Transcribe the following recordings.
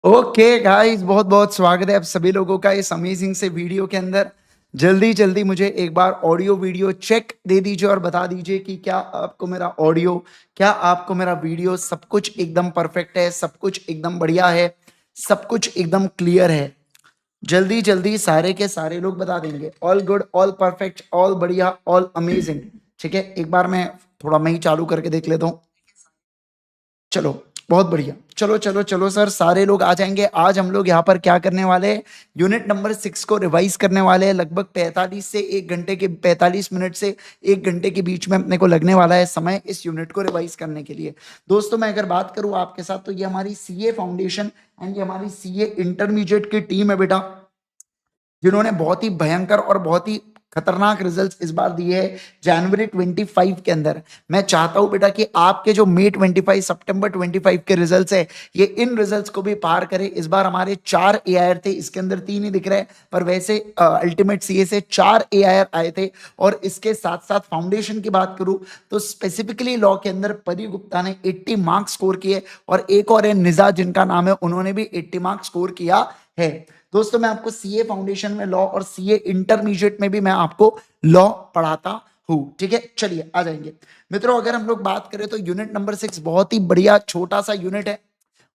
Okay guys, बहुत बहुत स्वागत है आप सभी लोगों का इस अमेजिंग से वीडियो के अंदर। जल्दी जल्दी मुझे एक बार ऑडियो वीडियो चेक दे दीजिए और बता दीजिए कि क्या आपको मेरा ऑडियो, क्या आपको मेरा वीडियो सब कुछ एकदम परफेक्ट है, सब कुछ एकदम बढ़िया है, सब कुछ एकदम क्लियर है। जल्दी जल्दी सारे के सारे लोग बता देंगे all good, all perfect, all बढ़िया, ऑल अमेजिंग। ठीक है, एक बार मैं ही चालू करके देख लेता हूँ। चलो, बहुत बढ़िया। चलो चलो चलो सर, सारे लोग आ जाएंगे। आज हम लोग यहाँ पर क्या करने वाले हैं, यूनिट नंबर 6 को रिवाइज करने वाले हैं। लगभग 45 मिनट से 1 घंटे के बीच में अपने को लगने वाला है समय इस यूनिट को रिवाइज करने के लिए। दोस्तों, मैं अगर बात करूँ आपके साथ, तो ये हमारी सीए फाउंडेशन एंड ये हमारी सीए इंटरमीडिएट की टीम है बेटा, जिन्होंने बहुत ही भयंकर और बहुत ही खतरनाक रिजल्ट्स इस बार दिए हैं जनवरी 25 के अंदर। मैं चाहता हूं बेटा कि आपके जो मई 25 सितंबर 25 के रिजल्ट्स है, ये इन रिजल्ट्स को भी पार करे। इस बार हमारे 4 एआईआर थे, इसके अंदर 3 ही दिख रहे हैं, पर वैसे अल्टीमेट सीए से 4 एआईआर आए थे। और इसके साथ साथ फाउंडेशन की बात करूं तो स्पेसिफिकली लॉ के अंदर परी गुप्ता ने 80 मार्क्स स्कोर किए, और एक और है निजा, जिनका नाम है, उन्होंने भी 80 मार्क्स स्कोर किया है। दोस्तों, मैं आपको सीए फाउंडेशन में लॉ और सीए इंटरमीडिएट में भी मैं आपको लॉ पढ़ाता हूं। ठीक है, चलिए आ जाएंगे मित्रों। अगर हम लोग बात करें तो यूनिट नंबर 6 बहुत ही बढ़िया छोटा सा यूनिट है,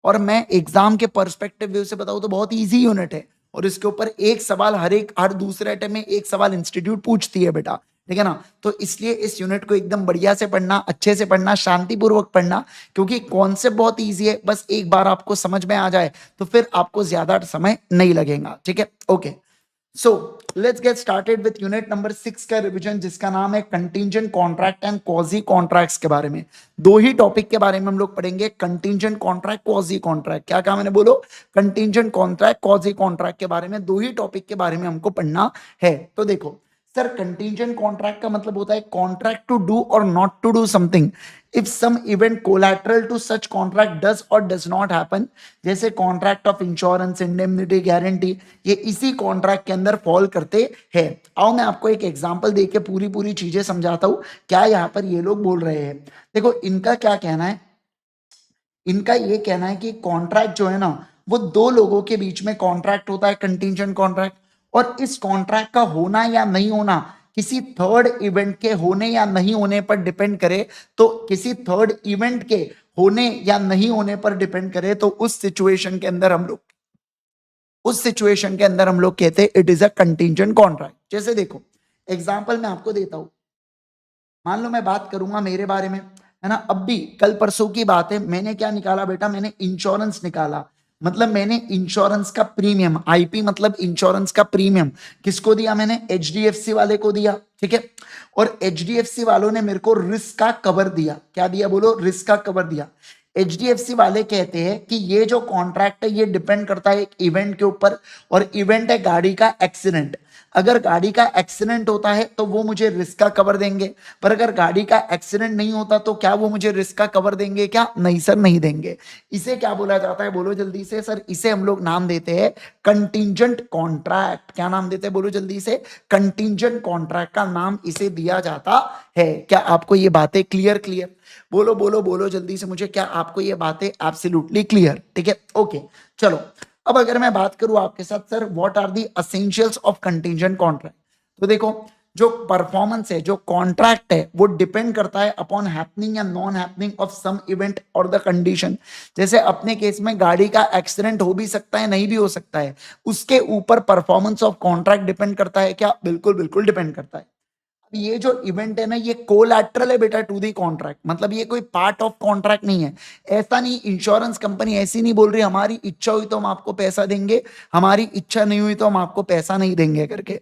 और मैं एग्जाम के पर्सपेक्टिव व्यू से बताऊं तो बहुत इजी यूनिट है। और इसके ऊपर एक सवाल हर दूसरे अटेम्प्ट में एक सवाल इंस्टीट्यूट पूछती है बेटा, ठीक है ना। तो इसलिए इस यूनिट को एकदम बढ़िया से पढ़ना, अच्छे से पढ़ना, शांतिपूर्वक पढ़ना, क्योंकि कॉन्सेप्ट बहुत इजी है। बस एक बार आपको समझ में आ जाए तो फिर आपको ज्यादा समय नहीं लगेगा। ठीक है, okay. So let's get started with unit number 6 का रिवीजन, जिसका नाम है contingent contract and quasi contracts के बारे में। दो ही टॉपिक के बारे में हम लोग पढ़ेंगे, कंटिंजेंट कॉन्ट्रैक्ट, क्वाजी कॉन्ट्रैक्ट। क्या कहा मैंने, बोलो। कंटिंजेंट कॉन्ट्रैक्ट, क्वाजी कॉन्ट्रैक्ट के बारे में दो ही टॉपिक के बारे में हमको पढ़ना है। तो देखो सर, कंटिंजेंट कॉन्ट्रैक्ट का मतलब होता है कॉन्ट्रैक्ट टू डू और not to do something if some event collateral to such contract does और डज नॉट हैपन। जैसे contract of insurance, indemnity, guarantee, ये इसी कॉन्ट्रैक्ट के अंदर फॉल करते हैं। आओ मैं आपको एक एग्जांपल देके पूरी पूरी चीजें समझाता हूं क्या यहाँ पर ये लोग बोल रहे हैं। देखो, इनका क्या कहना है, इनका ये कहना है कि कॉन्ट्रैक्ट जो है ना, वो दो लोगों के बीच में कॉन्ट्रैक्ट होता है, कंटिंजेंट कॉन्ट्रैक्ट। और इस कॉन्ट्रैक्ट का होना या नहीं होना किसी थर्ड इवेंट के होने या नहीं होने पर डिपेंड करे। तो किसी थर्ड इवेंट के होने या नहीं होने पर डिपेंड करे, तो उस सिचुएशन के अंदर हम लोग कहते हैं it is a contingent contract. जैसे देखो, एग्जांपल मैं आपको देता हूं। मान लो मैं बात करूंगा मेरे बारे में, है ना। अब भी कल परसों की बात है, मैंने क्या निकाला बेटा, मैंने इंश्योरेंस निकाला। मतलब मैंने इंश्योरेंस का प्रीमियम, आईपी मतलब इंश्योरेंस का प्रीमियम किसको दिया, मैंने एचडीएफसी वाले को दिया। ठीक है, और एचडीएफसी वालों ने मेरे को रिस्क का कवर दिया। क्या दिया, बोलो, रिस्क का कवर दिया। एचडीएफसी वाले कहते हैं कि ये जो कॉन्ट्रैक्ट है, ये डिपेंड करता है एक इवेंट के ऊपर, और इवेंट है गाड़ी का एक्सीडेंट। अगर गाड़ी का एक्सीडेंट होता है तो वो मुझे रिस्क का कवर देंगे, पर अगर गाड़ी का एक्सीडेंट नहीं होता तो क्या वो मुझे रिस्क का कवर देंगे, क्या, नहीं सर, नहीं देंगे। इसे क्या बोला जाता है, बोलो जल्दी से सर। इसे हम लोग नाम देते हैं कंटिंजेंट कॉन्ट्रैक्ट। क्या नाम देते हैं, बोलो जल्दी से। कंटिंजेंट कॉन्ट्रैक्ट का नाम इसे दिया जाता है। क्या आपको ये बातें क्लियर, बोलो बोलो बोलो जल्दी से मुझे, क्या आपको ये बातें एब्सोल्युटली क्लियर। ठीक है, ओके। चलो, अब अगर मैं बात करूं आपके साथ, sir what are the essentials of contingent contract. तो देखो, जो परफॉर्मेंस है, जो कॉन्ट्रैक्ट है, वो डिपेंड करता है अपॉन हैपनिंग या non happening of some event और द कंडीशन। जैसे अपने केस में गाड़ी का एक्सीडेंट हो भी सकता है, नहीं भी हो सकता है, उसके ऊपर परफॉर्मेंस ऑफ कॉन्ट्रैक्ट डिपेंड करता है। क्या, बिल्कुल बिल्कुल डिपेंड करता है। ये जो इवेंट है ना, ये कोलैटरल है बेटा टू दी कॉन्ट्रैक्ट, मतलब ये कोई पार्ट ऑफ कॉन्ट्रैक्ट नहीं है। ऐसा नहीं, इंश्योरेंस कंपनी ऐसी नहीं बोल रही हमारी इच्छा हुई तो हम आपको पैसा देंगे, हमारी इच्छा नहीं हुई तो हम आपको पैसा नहीं देंगे करके।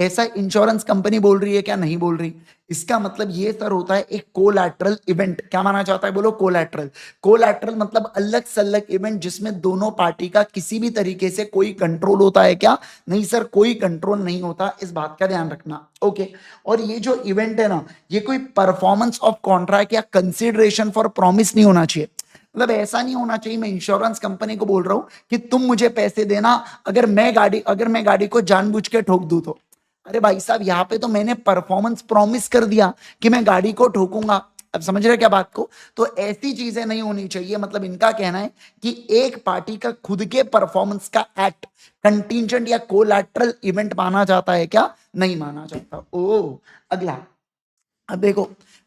ऐसा इंश्योरेंस कंपनी बोल रही है क्या, नहीं बोल रही। इसका मतलब ये सर होता है एक कोलैटरल इवेंट। क्या माना जाता है, बोलो, कोलैटरल। कोलैटरल मतलब अलग सलग इवेंट जिसमें दोनों पार्टी का किसी भी तरीके से कोई कंट्रोल होता है, क्या, नहीं सर, कोई कंट्रोल नहीं होता। इस बात का ध्यान रखना, ओके। और ये जो इवेंट है ना, ये कोई परफॉर्मेंस ऑफ कॉन्ट्रैक्ट या कंसिडरेशन फॉर प्रॉमिस नहीं होना चाहिए। मतलब ऐसा नहीं होना चाहिए, मैं इंश्योरेंस कंपनी को बोल रहा हूं कि तुम मुझे पैसे देना अगर मैं गाड़ी को जानबूझ के ठोक दूं तो। अरे भाई साहब, यहाँ पे तो मैंने परफॉर्मेंस प्रॉमिस कर दिया कि मैं गाड़ी को ठोकूंगा। अब समझ रहे क्या बात को? तो ऐसी चीजें नहीं होनी चाहिए। मतलब इनका कहना है कि एक पार्टी का खुद के परफॉर्मेंस का एक्ट कंटीजेंट या कोलैटरल इवेंट माना जाता है क्या? नहीं माना जाता। ओ अगला, अब देखो,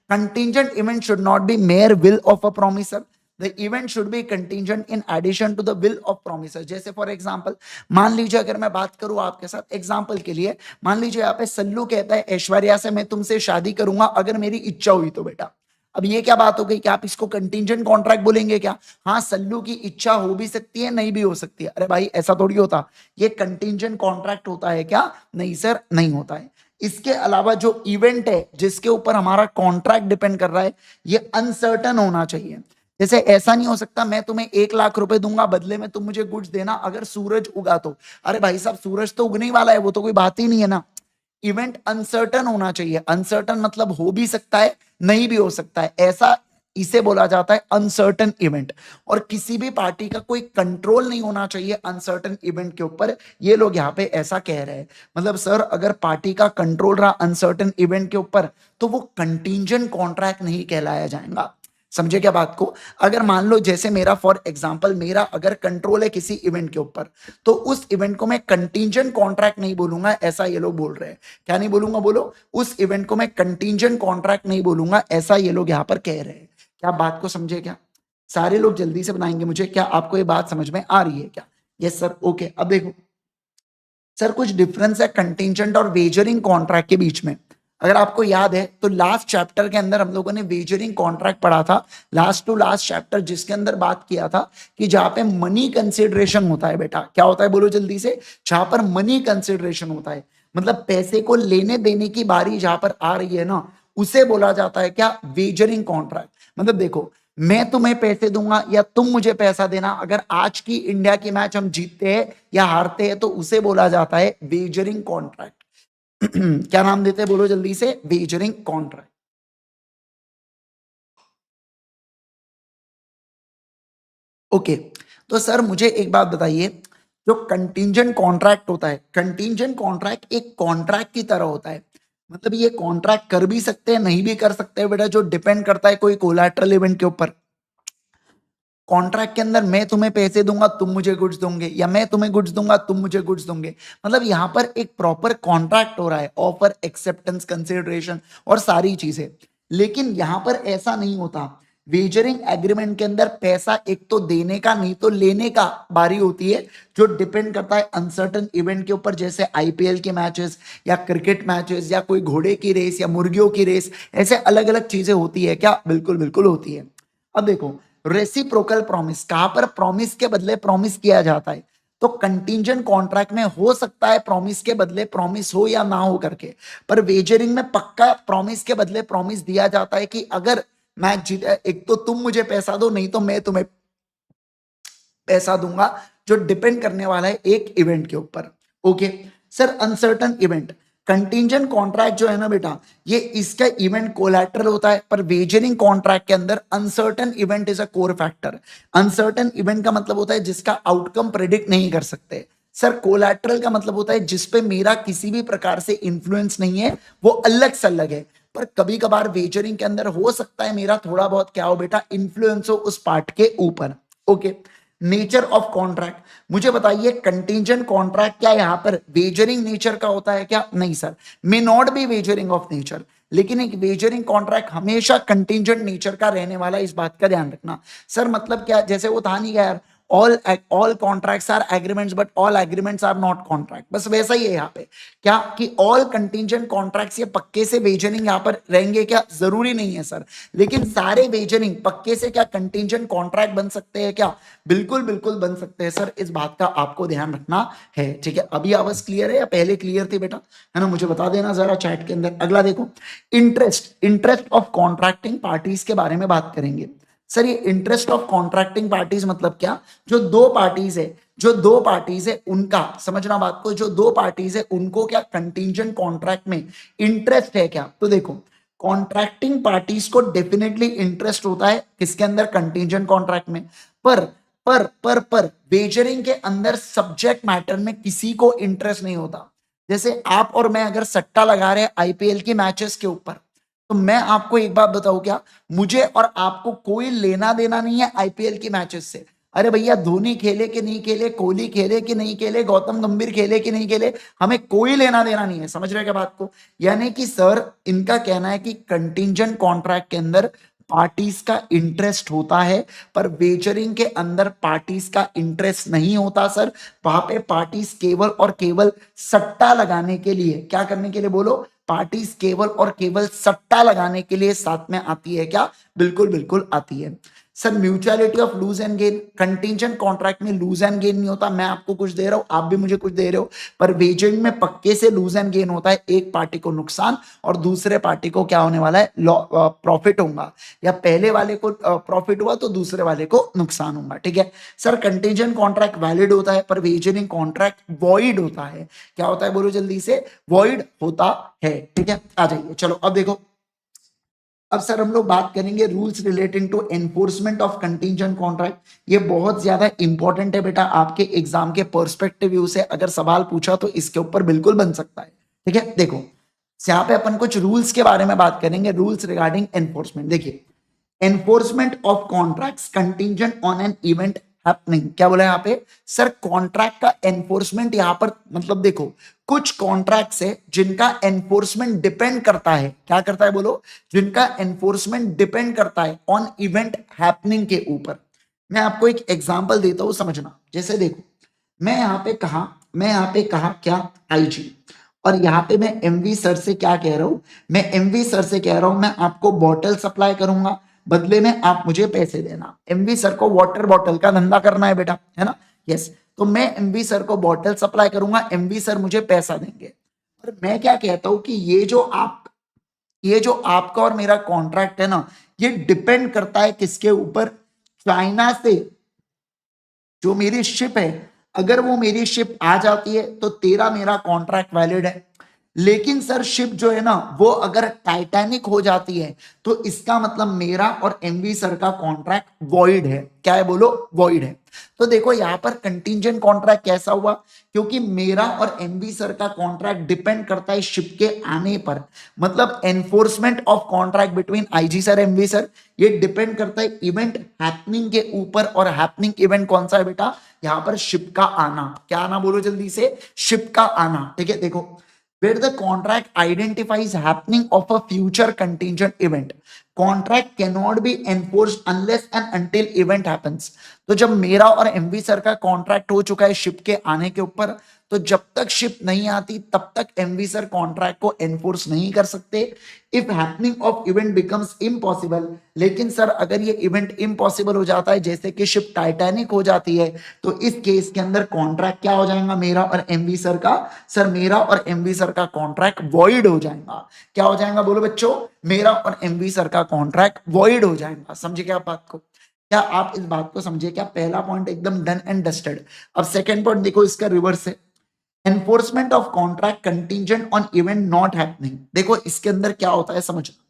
contingent event should not be mere will of a promisor, the event should be contingent in addition to the will of promisor. जैसे फॉर एग्जांपल, मान लीजिए अगर मैं बात करूं आपके साथ एग्जांपल के लिए, मान लीजिए यहाँ पे सल्लू कहता है ऐश्वर्या से मैं तुमसे शादी करूंगा अगर मेरी इच्छा हुई तो बेटा। अब ये क्या बात हो गई कि आप इसको कंटीजेंट कॉन्ट्रैक्ट बोलेंगे क्या? हाँ, सल्लू की इच्छा हो भी सकती है, नहीं भी हो सकती है। अरे भाई ऐसा थोड़ी होता, ये कंटीजेंट कॉन्ट्रैक्ट होता है क्या? नहीं सर, नहीं होता है। इसके अलावा जो इवेंट है जिसके ऊपर हमारा कॉन्ट्रैक्ट डिपेंड कर रहा है, ये अनसर्टन होना चाहिए। जैसे ऐसा नहीं हो सकता मैं तुम्हें 1 लाख रुपए दूंगा बदले में तुम मुझे गुड्स देना अगर सूरज उगा तो। अरे भाई साहब, सूरज तो उगने ही वाला है, वो तो कोई बात ही नहीं है ना। इवेंट अनसर्टन होना चाहिए। अनसर्टन मतलब हो भी सकता है, नहीं भी हो सकता है, ऐसा इसे बोला जाता है अनसर्टन इवेंट। और किसी भी पार्टी का कोई कंट्रोल नहीं होना चाहिए अनसर्टन इवेंट के ऊपर, ये लोग यहाँ पे ऐसा कह रहे हैं। मतलब सर अगर पार्टी का कंट्रोल रहा अनसर्टन इवेंट के ऊपर तो वो कंटीजेंट कॉन्ट्रैक्ट नहीं कहलाया जाएगा। समझे क्या बात को? अगर मान लो जैसे मेरा फॉर एग्जांपल, मेरा अगर कंट्रोल है किसी इवेंट के ऊपर, तो उस इवेंट को मैं कंटीजेंट कॉन्ट्रैक्ट नहीं बोलूंगा, ऐसा ये लोग बोल रहे हैं। क्या नहीं बोलूंगा बोलो? उस इवेंट को मैं कंटीजेंट कॉन्ट्रैक्ट नहीं बोलूंगा, ऐसा ये लोग यहाँ पर कह रहे हैं। क्या बात को समझे क्या? सारे लोग जल्दी से बनाएंगे मुझे, क्या आपको ये बात समझ में आ रही है क्या? Yes sir, okay. अब देखो सर, कुछ डिफरेंस है कंटीजेंट और वेजरिंग कॉन्ट्रैक्ट के बीच में। अगर आपको याद है तो लास्ट चैप्टर के अंदर हम लोगों ने वेजरिंग कॉन्ट्रैक्ट पढ़ा था, लास्ट टू लास्ट चैप्टर, जिसके अंदर बात किया था कि जहां पे मनी कंसिडरेशन होता है बेटा, क्या होता है बोलो जल्दी से? जहां पर मनी कंसिडरेशन होता है, मतलब पैसे को लेने देने की बारी जहां पर आ रही है ना, उसे बोला जाता है क्या? Wagering contract. मतलब देखो, मैं तुम्हें पैसे दूंगा या तुम मुझे पैसा देना, अगर आज की इंडिया की मैच हम जीतते हैं या हारते हैं तो उसे बोला जाता है वेजरिंग कॉन्ट्रैक्ट। क्या नाम देते हैं बोलो जल्दी से? Wagering contract. ओके, तो सर मुझे एक बात बताइए, जो कंटीजेंट कॉन्ट्रैक्ट होता है, कंटीजेंट कॉन्ट्रैक्ट एक कॉन्ट्रैक्ट की तरह होता है। मतलब ये कॉन्ट्रैक्ट कर भी सकते हैं, नहीं भी कर सकते हैं बेटा, जो डिपेंड करता है कोई कोलैटरल इवेंट के ऊपर। कॉन्ट्रैक्ट के अंदर मैं तुम्हें पैसे दूंगा तुम मुझे गुड्स दोगे, या मैं तुम्हें गुड्स दूंगा तुम मुझे गुड्स दोगे। मतलब यहां पर एक प्रॉपर कॉन्ट्रैक्ट हो रहा है, ऑफर, एक्सेप्टेंस, कंसिडरेशन और सारी चीजें। लेकिन यहां पर ऐसा नहीं होता। वेजरिंग एग्रीमेंट के अंदर पैसा एक तो देने का नहीं तो लेने का बारी होती है, जो डिपेंड करता है अनसर्टन इवेंट के ऊपर, जैसे आईपीएल के मैचेस या क्रिकेट मैचेस या कोई घोड़े की रेस या मुर्गियों की रेस, ऐसे अलग अलग चीजें होती है क्या? बिल्कुल बिल्कुल होती है। अब देखो, रेसिप्रोकल प्रॉमिस, कहां पर प्रॉमिस के बदले प्रॉमिस किया जाता है? तो कंटीजेंट कॉन्ट्रैक्ट में हो सकता है प्रॉमिस के बदले प्रॉमिस हो या ना हो करके, पर वेजरिंग में पक्का प्रॉमिस के बदले प्रॉमिस दिया जाता है कि अगर मैच जीता, एक तो तुम मुझे पैसा दो, नहीं तो मैं तुम्हें पैसा दूंगा, जो डिपेंड करने वाला है एक इवेंट के ऊपर। Okay sir, uncertain event, contingent contract जो है ना बेटा, ये इसका इवेंट कोलैटरल होता है, पर वेजरिंग कॉन्ट्रैक्ट के अंदर uncertain event is a core factor. Uncertain event का मतलब होता है जिसका आउटकम प्रेडिक्ट नहीं कर सकते। सर कोलैटरल का मतलब होता है जिसपे मेरा किसी भी प्रकार से इंफ्लुएंस नहीं है, वो अलग से अलग है। पर कभी कभार वेजरिंग के अंदर हो सकता है मेरा थोड़ा बहुत क्या हो बेटा, इन्फ्लुएंस हो उस पार्ट के ऊपर। ओके, नेचर ऑफ कॉन्ट्रैक्ट, मुझे बताइए कंटीजेंट कॉन्ट्रैक्ट क्या यहाँ पर वेजरिंग नेचर का होता है क्या? नहीं sir, may not be wagering of nature, लेकिन एक वेजरिंग कॉन्ट्रैक्ट हमेशा कंटीजेंट नेचर का रहने वाला है, इस बात का ध्यान रखना। सर मतलब क्या, जैसे वो था नहीं क्या यार, all contracts are agreements but all agreements are not contract, बस वैसा ही है यहाँ पे। क्या कि ऑल कंटीजेंट कॉन्ट्रैक्ट्स ये पक्के से वेजरिंग यहाँ पर रहेंगे क्या? जरूरी नहीं है सर, लेकिन सारे वेजरिंग पक्के से क्या कंटीजेंट कॉन्ट्रैक्ट बन सकते हैं क्या? बिल्कुल बिल्कुल बन सकते हैं सर, इस बात का आपको ध्यान रखना है। ठीक है, अभी आवाज क्लियर है या पहले क्लियर थी बेटा? है ना, मुझे बता देना जरा चैट के अंदर। अगला देखो, इंटरेस्ट ऑफ कॉन्ट्रैक्टिंग पार्टीज के बारे में बात करेंगे। सर ये इंटरेस्ट ऑफ कॉन्ट्रैक्टिंग पार्टीज मतलब क्या? जो दो पार्टीज है उनका, समझना बात को, जो दो पार्टीज है उनको क्या कंटीजेंट कॉन्ट्रैक्ट में इंटरेस्ट है क्या? तो देखो, कॉन्ट्रैक्टिंग पार्टीज को डेफिनेटली इंटरेस्ट होता है किसके अंदर? कंटीजेंट कॉन्ट्रैक्ट में। पर पर वेजरिंग के अंदर सब्जेक्ट मैटर में किसी को इंटरेस्ट नहीं होता। जैसे आप और मैं अगर सट्टा लगा रहे हैं आईपीएल की मैचेस के ऊपर, तो मैं आपको एक बात बताऊं क्या, मुझे और आपको कोई लेना देना नहीं है आईपीएल की मैचेस से। अरे भैया धोनी खेले कि नहीं खेले, कोहली खेले कि नहीं खेले, गौतम गंभीर खेले कि नहीं खेले, हमें कोई लेना देना नहीं है। समझ रहे हैं क्या बात को? यानी कि सर इनका कहना है कि कंटिंजेंट कॉन्ट्रैक्ट के अंदर पार्टीज का इंटरेस्ट होता है, पर वेचरिंग के अंदर पार्टीज का इंटरेस्ट नहीं होता सर। वहां पे पार्टीज केवल और केवल सट्टा लगाने के लिए, क्या करने के लिए बोलो, पार्टीज केवल और केवल सट्टा लगाने के लिए साथ में आती है क्या? बिल्कुल बिल्कुल आती है सर। Mutuality of loss and gain, contingent contract में लूज एंड गेन नहीं होता। मैं आपको कुछ दे रहा हूं, आप भी मुझे कुछ दे रहे हो, पर वेजिंग में पक्के से लूज एंड गेन होता है। एक पार्टी को नुकसान और दूसरे पार्टी को क्या होने वाला है, प्रॉफिट होगा, या पहले वाले को प्रॉफिट हुआ तो दूसरे वाले को नुकसान होगा। ठीक है सर। कंटिंजेंट कॉन्ट्रैक्ट वैलिड होता है, पर वेजिंग कॉन्ट्रैक्ट वॉइड होता है। क्या होता है बोलो जल्दी से? वॉइड होता है। ठीक है, आ जाइए। चलो अब देखो, अब सर हम लोग बात करेंगे rules relating to enforcement of contingent contract. ये बहुत ज्यादा इंपॉर्टेंट है बेटा, आपके एग्जाम के पर्सपेक्टिव व्यू से अगर सवाल पूछा तो इसके ऊपर बिल्कुल बन सकता है। ठीक है, देखो यहाँ पे अपन कुछ रूल्स के बारे में बात करेंगे, रूल्स रिगार्डिंग एनफोर्समेंट। देखिए, enforcement of contracts contingent on an event happening. क्या बोला यहाँ पे सर? कॉन्ट्रैक्ट का एनफोर्समेंट यहाँ पर मतलब देखो, कुछ कॉन्ट्रैक्ट्स है जिनका एनफोर्समेंट डिपेंड करता है, क्या करता है बोलो, जिनका एनफोर्समेंट डिपेंड करता है ऑन इवेंट हैपनिंग के ऊपर। मैं आपको एक एग्जांपल देता हूं, समझना। जैसे देखो, मैं यहाँ पे कहा क्या, आईजी, और यहाँ पे मैं एमवी सर से क्या कह रहा हूं, मैं एमवी सर से कह रहा हूं मैं आपको बॉटल सप्लाई करूंगा, बदले में आप मुझे पैसे देना। एमवी सर को वाटर बॉटल का धंधा करना है बेटा, है ना? यस। तो मैं एमवी सर को बॉटल सप्लाई करूंगा, एमवी सर मुझे पैसा देंगे। और मैं क्या कहता हूं कि ये जो आपका और मेरा कॉन्ट्रैक्ट है ना, ये डिपेंड करता है किसके ऊपर? चाइना से जो मेरी शिप है, अगर वो मेरी शिप आ जाती है तो तेरा मेरा कॉन्ट्रैक्ट वैलिड है। लेकिन सर शिप जो है ना, वो अगर टाइटैनिक हो जाती है तो इसका मतलब मेरा और एमवी सर का कॉन्ट्रैक्ट वॉइड है। क्या है बोलो? वॉइड है। तो देखो यहाँ पर कंटिंजेंट कॉन्ट्रैक्ट कैसा हुआ, क्योंकि मेरा और एमवी सर का कॉन्ट्रैक्ट डिपेंड करता है शिप के आने पर। मतलब enforcement of contract between IG sir MV sir, ये डिपेंड करता है इवेंट हैपनिंग के ऊपर। और हैपनिंग इवेंट कौन सा है बेटा? यहाँ पर शिप का आना। क्या आना बोलो जल्दी से? शिप का आना। ठीक है, देखो, where the contract identifies happening of a future contingent event, contract cannot be enforced unless and until event happens। तो जब मेरा और एमवी सर का कॉन्ट्रैक्ट हो चुका है शिप के आने के ऊपर, तो जब तक शिप नहीं आती तब तक एमवी सर कॉन्ट्रैक्ट को एनफोर्स नहीं कर सकते। If happening of event becomes impossible, लेकिन सर अगर ये इवेंट इम्पॉसिबल हो जाता है, जैसे कि शिप टाइटैनिक हो जाती है, तो इस केस के अंदर कॉन्ट्रैक्ट क्या हो जाएगा मेरा और एमवी सर का? सर मेरा और एमवी सर का कॉन्ट्रैक्ट वॉइड हो जाएगा। क्या हो जाएगा बोलो बच्चों? मेरा और एमवी सर का कॉन्ट्रैक्ट वॉइड हो जाएगा। समझे क्या बात को? क्या आप इस बात को समझे क्या? पहला पॉइंट एकदम डन एंड डस्टेड। अब सेकंड पॉइंट देखो, इसका रिवर्स है, enforcement of contract contingent on event not happening. देखो इसके अंदर क्या होता है समझना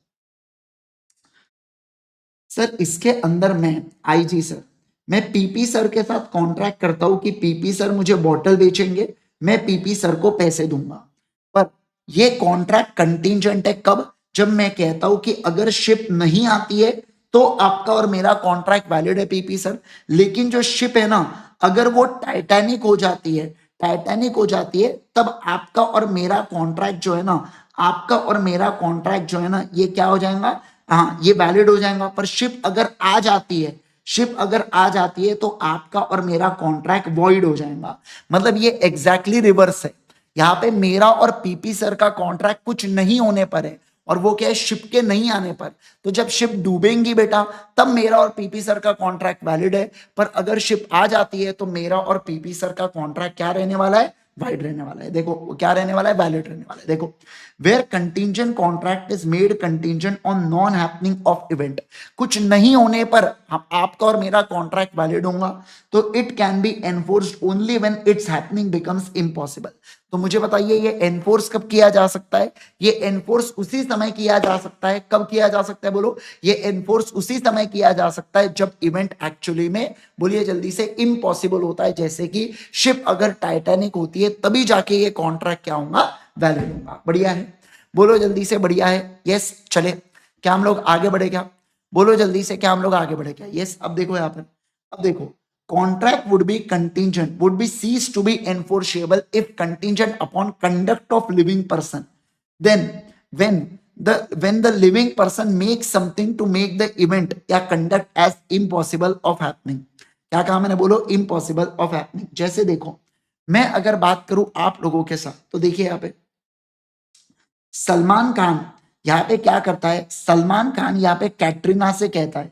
सर। इसके अंदर मैं आईजी सर, मैं पीपी सर के साथ कॉन्ट्रैक्ट करता हूं कि पीपी सर मुझे बॉटल बेचेंगे, मैं पीपी सर को पैसे दूंगा। पर ये कॉन्ट्रैक्ट कंटिंजेंट है कब? जब मैं कहता हूं कि अगर शिप नहीं आती है तो आपका और मेरा कॉन्ट्रैक्ट वैलिड है पीपी सर। लेकिन जो शिप है ना, अगर वो टाइटैनिक हो जाती है, टाइटैनिक हो जाती है, तब आपका और मेरा कॉन्ट्रैक्ट जो है ना, आपका और मेरा कॉन्ट्रैक्ट जो है ना, ये क्या हो जाएगा? हाँ, ये वैलिड हो जाएगा। पर शिप अगर आ जाती है, शिप अगर आ जाती है तो आपका और मेरा कॉन्ट्रैक्ट वॉइड हो जाएगा। मतलब ये एग्जैक्टली रिवर्स है। यहाँ पे मेरा और पीपी सर का कॉन्ट्रैक्ट कुछ नहीं होने पर है, और वो क्या है? शिप के नहीं आने पर। तो जब शिप डूबेंगी बेटा, तब मेरा और पीपी सर का कॉन्ट्रैक्ट वैलिड है। पर अगर शिप आ जाती है तो मेरा और पीपी सर का कॉन्ट्रैक्ट क्या रहने वाला है? वाइड रहने वाला है। देखो क्या रहने वाला है? वैलिड रहने वाला है। देखो, where contingent contract is made contingent on non happening of event, कुछ नहीं होने पर आपका और मेरा कॉन्ट्रैक्ट वैलिड होगा, तो it can be enforced only when it's happening becomes impossible. तो मुझे बताइए ये एनफोर्स कब किया जा सकता है? ये एनफोर्स उसी समय किया जा सकता है। कब किया जा सकता है बोलो? ये एनफोर्स उसी समय किया जा सकता है जब इवेंट एक्चुअली में, बोलिए जल्दी से, इम्पॉसिबल होता है। जैसे कि शिप अगर टाइटैनिक होती है तभी जाके ये कॉन्ट्रैक्ट क्या होगा? वैलिड होगा। बढ़िया है, बोलो जल्दी से, बढ़िया है। यस, चले क्या हम लोग आगे बढ़े क्या? बोलो जल्दी से, क्या हम लोग आगे बढ़े क्या? यस। अब देखो यहाँ पर, अब देखो, contract would be contingent, would be ceased to be enforceable if contingent upon conduct of living person. Then when the living person makes something to make the event या conduct as impossible of happening. क्या कहा मैंने? बोलो impossible of happening. जैसे देखो, मैं अगर बात करूं आप लोगों के साथ, तो देखिए यहाँ पे सलमान खान यहाँ पे क्या करता है? सलमान खान यहाँ पे कैटरीना से कहता है,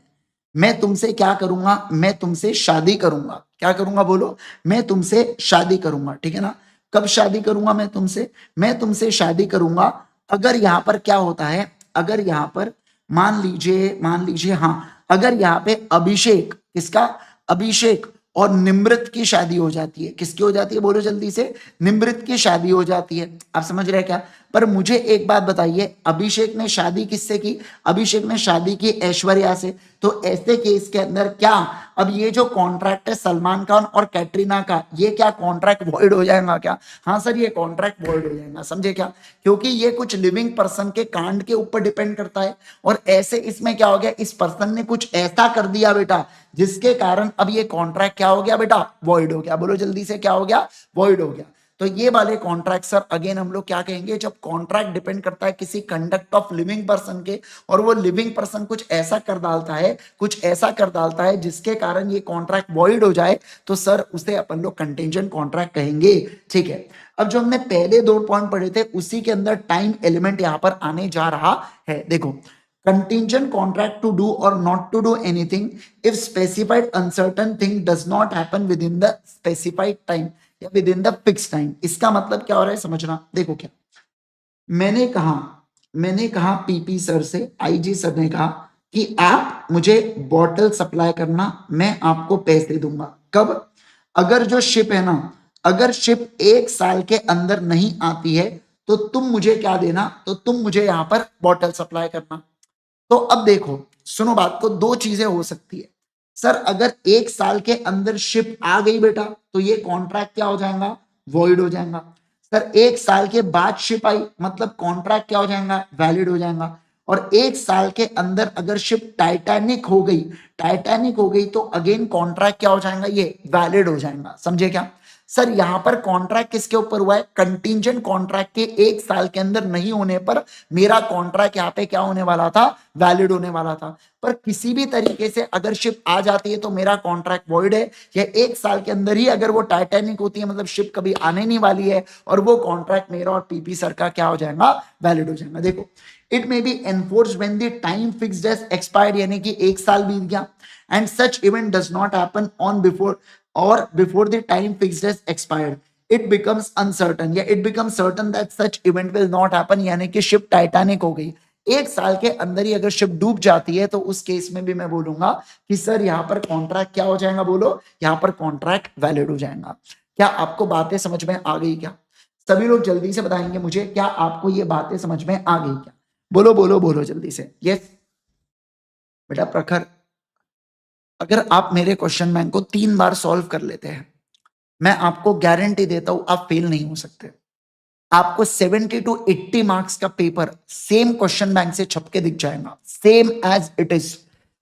मैं तुमसे क्या करूंगा? मैं तुमसे शादी करूंगा। क्या करूंगा? बोलो, मैं तुमसे शादी करूंगा। ठीक है ना? कब शादी करूंगा मैं तुमसे? मैं तुमसे शादी करूंगा अगर यहाँ पर क्या होता है, अगर यहाँ पर मान लीजिए हाँ, अगर यहाँ पे अभिषेक, किसका? अभिषेक और निमृत की शादी हो जाती है। किसकी हो जाती है? बोलो जल्दी से, निमृत की शादी हो जाती है। आप समझ रहे हैं क्या? पर मुझे एक बात बताइए, अभिषेक ने शादी किससे की? अभिषेक ने शादी की ऐश्वर्या से। तो ऐसे केस के अंदर क्या अब ये जो कॉन्ट्रैक्ट है सलमान खान और कैटरीना का, ये क्या कॉन्ट्रैक्ट वॉइड हो जाएगा क्या? हाँ सर, ये कॉन्ट्रैक्ट वॉइड हो जाएगा। समझे क्या? क्योंकि ये कुछ लिविंग पर्सन के कांड के ऊपर डिपेंड करता है, और ऐसे इसमें क्या हो गया, इस पर्सन ने कुछ ऐसा कर दिया बेटा जिसके कारण अब ये कॉन्ट्रैक्ट क्या हो गया बेटा? वॉइड हो गया। बोलो जल्दी से, क्या हो गया? वॉइड हो गया। तो ये वाले कॉन्ट्रैक्ट सर अगेन हम लोग क्या कहेंगे, जब कॉन्ट्रैक्ट डिपेंड करता है किसी कंडक्ट ऑफ लिविंग पर्सन के, और वो लिविंग पर्सन कुछ ऐसा कर डालता है, कुछ ऐसा कर डालता है जिसके कारण ये कॉन्ट्रैक्ट वॉइड हो जाए, तो सर उसे अपन लोग कंटिंजेंट कॉन्ट्रैक्ट कहेंगे। ठीक है। अब जो हमने पहले 2 पॉइंट पढ़े थे उसी के अंदर टाइम एलिमेंट यहां पर आने जा रहा है। देखो, contingent contract to do or not to do anything if specified uncertain thing does not happen within the specified time या within the fixed time। इसका मतलब क्या हो रहा है समझना। देखो क्या मैंने कहा पीपी सर से, आईजी सर ने कहा कि आप मुझे बॉटल सप्लाई करना, मैं आपको पैसे दूंगा। कब? अगर जो शिप है ना, अगर शिप 1 साल के अंदर नहीं आती है तो तुम मुझे क्या देना? तो तुम मुझे यहां पर बॉटल सप्लाई करना। तो अब देखो, सुनो बात को, 2 चीजें हो सकती है सर। अगर 1 साल के अंदर शिप आ गई बेटा तो ये कॉन्ट्रैक्ट क्या हो जाएगा? वॉइड हो जाएगा। सर 1 साल के बाद शिप आई मतलब कॉन्ट्रैक्ट क्या हो जाएगा? वैलिड हो जाएगा। और 1 साल के अंदर अगर शिप टाइटैनिक हो गई तो अगेन कॉन्ट्रैक्ट क्या हो जाएगा? ये वैलिड हो जाएगा। समझे क्या? सर यहां पर कॉन्ट्रैक्ट किसके ऊपर हुआ है? कंटिंजेंट कॉन्ट्रैक्ट के 1 साल के अंदर नहीं होने पर मेरा कॉन्ट्रैक्ट यहाँ पे क्या होने वाला था? वैलिड होने वाला था। पर किसी भी तरीके से अगर शिप आ जाती है तो मेरा कॉन्ट्रैक्ट वॉइड है। या 1 साल के अंदर ही अगर वो टाइटैनिक होती है मतलब शिप कभी आने नहीं वाली है, और वो कॉन्ट्रैक्ट मेरा और पीपी सर का क्या हो जाएगा? वैलिड हो जाएगा। देखो, it may be enforced when the time fixed has expired, यानी कि 1 साल बीत गया, and such event does not happen on before or before the time fixed as expired, it becomes uncertain या it becomes certain that such event will not happen, यानी कि ship Titanic हो गई। 1 साल के अंदर ही अगर शिप डूब जाती है तो उस केस में भी मैं बोलूंगा कि सर यहाँ पर कॉन्ट्रैक्ट क्या हो जाएगा? बोलो, यहाँ पर कॉन्ट्रैक्ट वैलिड हो जाएगा। क्या आपको बातें समझ में आ गई क्या? सभी लोग जल्दी से बताएंगे मुझे, क्या आपको ये बातें समझ में आ गई क्या? बोलो बोलो बोलो जल्दी से। यस बेटा प्रखर, अगर आप मेरे क्वेश्चन बैंक को 3 बार सॉल्व कर लेते हैं, मैं आपको गारंटी देता हूं आप फेल नहीं हो सकते। आपको 70 to 80 मार्क्स का पेपर सेम क्वेश्चन बैंक से छप के दिख जाएगा, same as it is.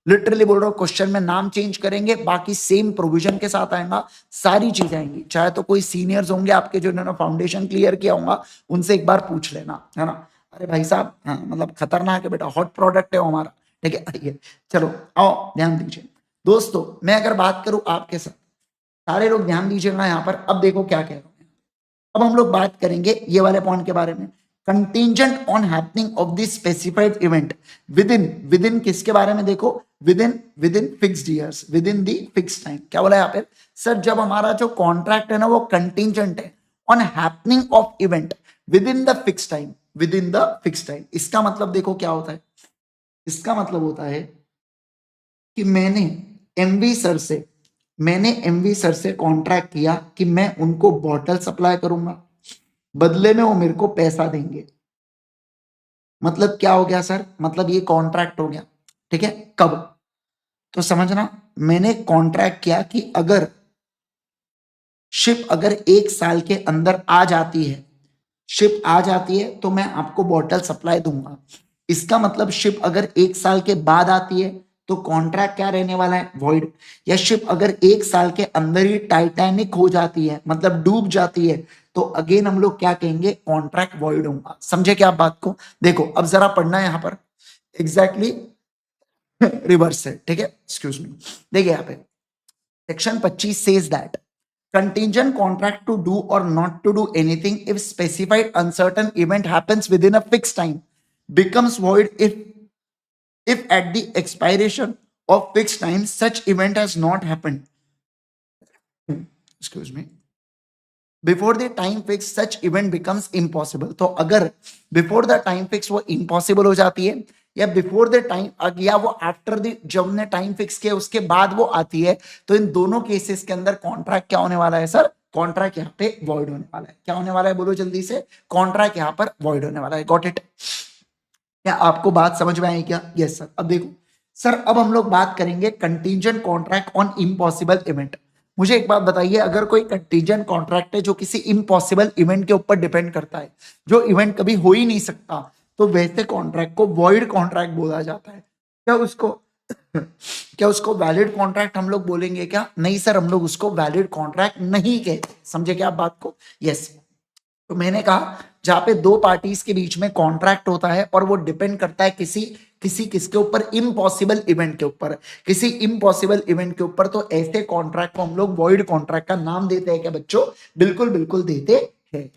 Literally बोल रहा हूं, क्वेश्चन में नाम चेंज करेंगे, बाकी सेम प्रोविजन के साथ आएगा, सारी चीजें आएंगी। चाहे तो कोई सीनियर्स होंगे आपके जो इन्होंने फाउंडेशन क्लियर किया होगा, उनसे एक बार पूछ लेना, है ना। अरे भाई साहब, हाँ मतलब खतरनाक है बेटा, हॉट प्रोडक्ट है वो हमारा। ठीक है, आइए चलो आओ ध्यान दीजिए दोस्तों। मैं अगर बात करूं आपके साथ, सारे लोग ध्यान दीजिएगा यहाँ पर। अब देखो क्या कह रहा हूं, अब हम लोग बात करेंगे ये वाले पॉइंट के बारे में, contingent on happening of this specified event with in किसके बारे में? देखो, with in fixed years, with in the fixed time. क्या बोला यहाँ पे सर? जब हमारा जो कॉन्ट्रैक्ट है ना वो कंटिंजेंट है on happening of event with in the fixed time, with in the fixed time. इसका मतलब देखो क्या होता है, इसका मतलब होता है कि मैंने एमवी सर से कॉन्ट्रैक्ट किया कि मैं उनको बॉटल सप्लाई करूंगा, बदले में वो मेरे को पैसा देंगे। मतलब क्या हो गया सर? मतलब ये कॉन्ट्रैक्ट हो गया। ठीक है, कब? तो समझना, मैंने कॉन्ट्रैक्ट किया कि अगर शिप अगर 1 साल के अंदर आ जाती है, शिप आ जाती है तो मैं आपको बॉटल सप्लाई दूंगा। इसका मतलब शिप अगर 1 साल के बाद आती है तो कॉन्ट्रैक्ट क्या रहने वाला है, वॉइड। या शिप अगर 1 साल के अंदर ही टाइटैनिक हो जाती है, मतलब डूब जाती है, तो अगेन हम लोग क्या कहेंगे, कॉन्ट्रैक्ट वॉइड होगा। समझे क्या आप बात को? देखो अब जरा पढ़ना है यहां पर, एग्जैक्टली रिवर्स है, ठीक है, एक्सक्यूज मी। देखिए यहाँ पे section 25 says that contingent contract to do or not to do anything if specified uncertain event happens within a fixed time becomes void if at the expiration of fixed time such event has not happened, excuse me, before the time fix such event becomes impossible. तो अगर before the time fix वो impossible हो जाती है, या before the time, या वो after the, जब हमने टाइम फिक्स किया उसके बाद वो आती है, तो इन दोनों केसेस के अंदर कॉन्ट्रैक्ट क्या होने वाला है सर, कॉन्ट्रैक्ट यहाँ पे वॉइड होने वाला है। क्या होने वाला है बोलो जल्दी से, कॉन्ट्रैक्ट यहाँ पर वॉइड होने वाला है। Got it? क्या आपको बात समझ में आई क्या? Yes sir. अब देखो सर, अब हम लोग बात करेंगे contingent contract on impossible event. मुझे एक बात बताइए, अगर कोई कंटीजेंट कॉन्ट्रैक्ट है जो किसी इम्पॉसिबल इवेंट के ऊपर डिपेंड करता है, जो इवेंट कभी हो ही नहीं सकता, तो वैसे कॉन्ट्रैक्ट को वॉइड कॉन्ट्रैक्ट बोला जाता है। क्या उसको क्या उसको वैलिड कॉन्ट्रैक्ट हम लोग बोलेंगे क्या? नहीं सर, हम लोग उसको वैलिड कॉन्ट्रैक्ट नहीं कहते। समझे क्या आप बात को? यस। तो मैंने कहा जहां पे दो पार्टीज के बीच में कॉन्ट्रैक्ट होता है और वो डिपेंड करता है किसी किसी किसके ऊपर, इम्पॉसिबल इवेंट के ऊपर, किसी इम्पॉसिबल इवेंट के ऊपर, तो ऐसे कॉन्ट्रैक्ट को हम लोग वॉइड कॉन्ट्रैक्ट का नाम देते हैं क्या बच्चों? बिल्कुल बिल्कुल देते हैं।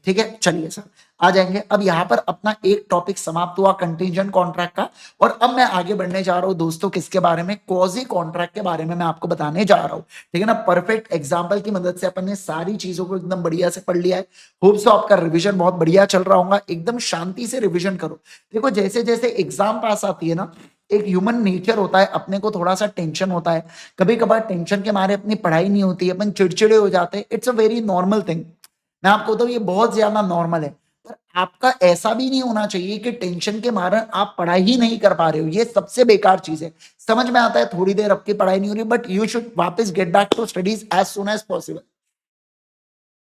ठीक है, चलिए सर आ जाएंगे। अब यहाँ पर अपना एक टॉपिक समाप्त हुआ कंटीजेंट कॉन्ट्रैक्ट का, और अब मैं आगे बढ़ने जा रहा हूँ दोस्तों किसके बारे में, क्वाजी कॉन्ट्रैक्ट के बारे में मैं आपको बताने जा रहा हूँ। ठीक है ना, परफेक्ट एग्जाम्पल की मदद से अपन ने सारी चीजों को एकदम बढ़िया से पढ़ लिया है। होप सो आपका रिवीजन बहुत बढ़िया चल रहा होगा, एकदम शांति से रिवीजन करो। देखो जैसे जैसे एग्जाम पास आती है ना, एक ह्यूमन नेचर होता है, अपने को थोड़ा सा टेंशन होता है, कभी कभार टेंशन के मारे अपनी पढ़ाई नहीं होती है, अपन चिड़चिड़े हो जाते हैं। It's a very normal thing, मैं आपको बताऊं ये बहुत ज्यादा नॉर्मल है। पर आपका ऐसा भी नहीं होना चाहिए कि टेंशन के मारे आप पढ़ाई ही नहीं कर पा रहे हो, ये सबसे बेकार चीज है। समझ में आता है थोड़ी देर आपकी पढ़ाई नहीं हो रही, बट यू शुड वापस get back to studies as soon as possible.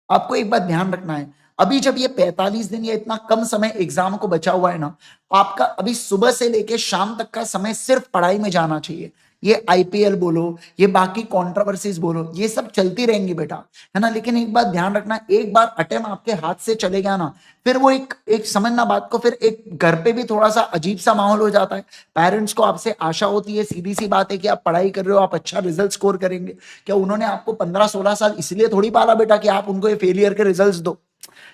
आपको एक बात ध्यान रखना है, अभी जब ये 45 दिन या इतना कम समय एग्जाम को बचा हुआ है ना, आपका अभी सुबह से लेके शाम तक का समय सिर्फ पढ़ाई में जाना चाहिए। ये आईपीएल बोलो, ये बाकी कंट्रोवर्सीज बोलो, ये सब चलती रहेंगी बेटा, है ना। लेकिन एक बात ध्यान रखना, एक बार अटेम्प्ट आपके हाथ से चले गया ना, फिर वो एक एक समझना बात को, फिर एक घर पे भी थोड़ा सा अजीब सा माहौल हो जाता है। पेरेंट्स को आपसे आशा होती है, सीधी सी बात है कि आप पढ़ाई कर रहे हो, आप अच्छा रिजल्ट स्कोर करेंगे। क्या उन्होंने आपको 15-16 साल इसलिए थोड़ी पाला बेटा कि आप उनको ये फेलियर के रिजल्ट्स दो?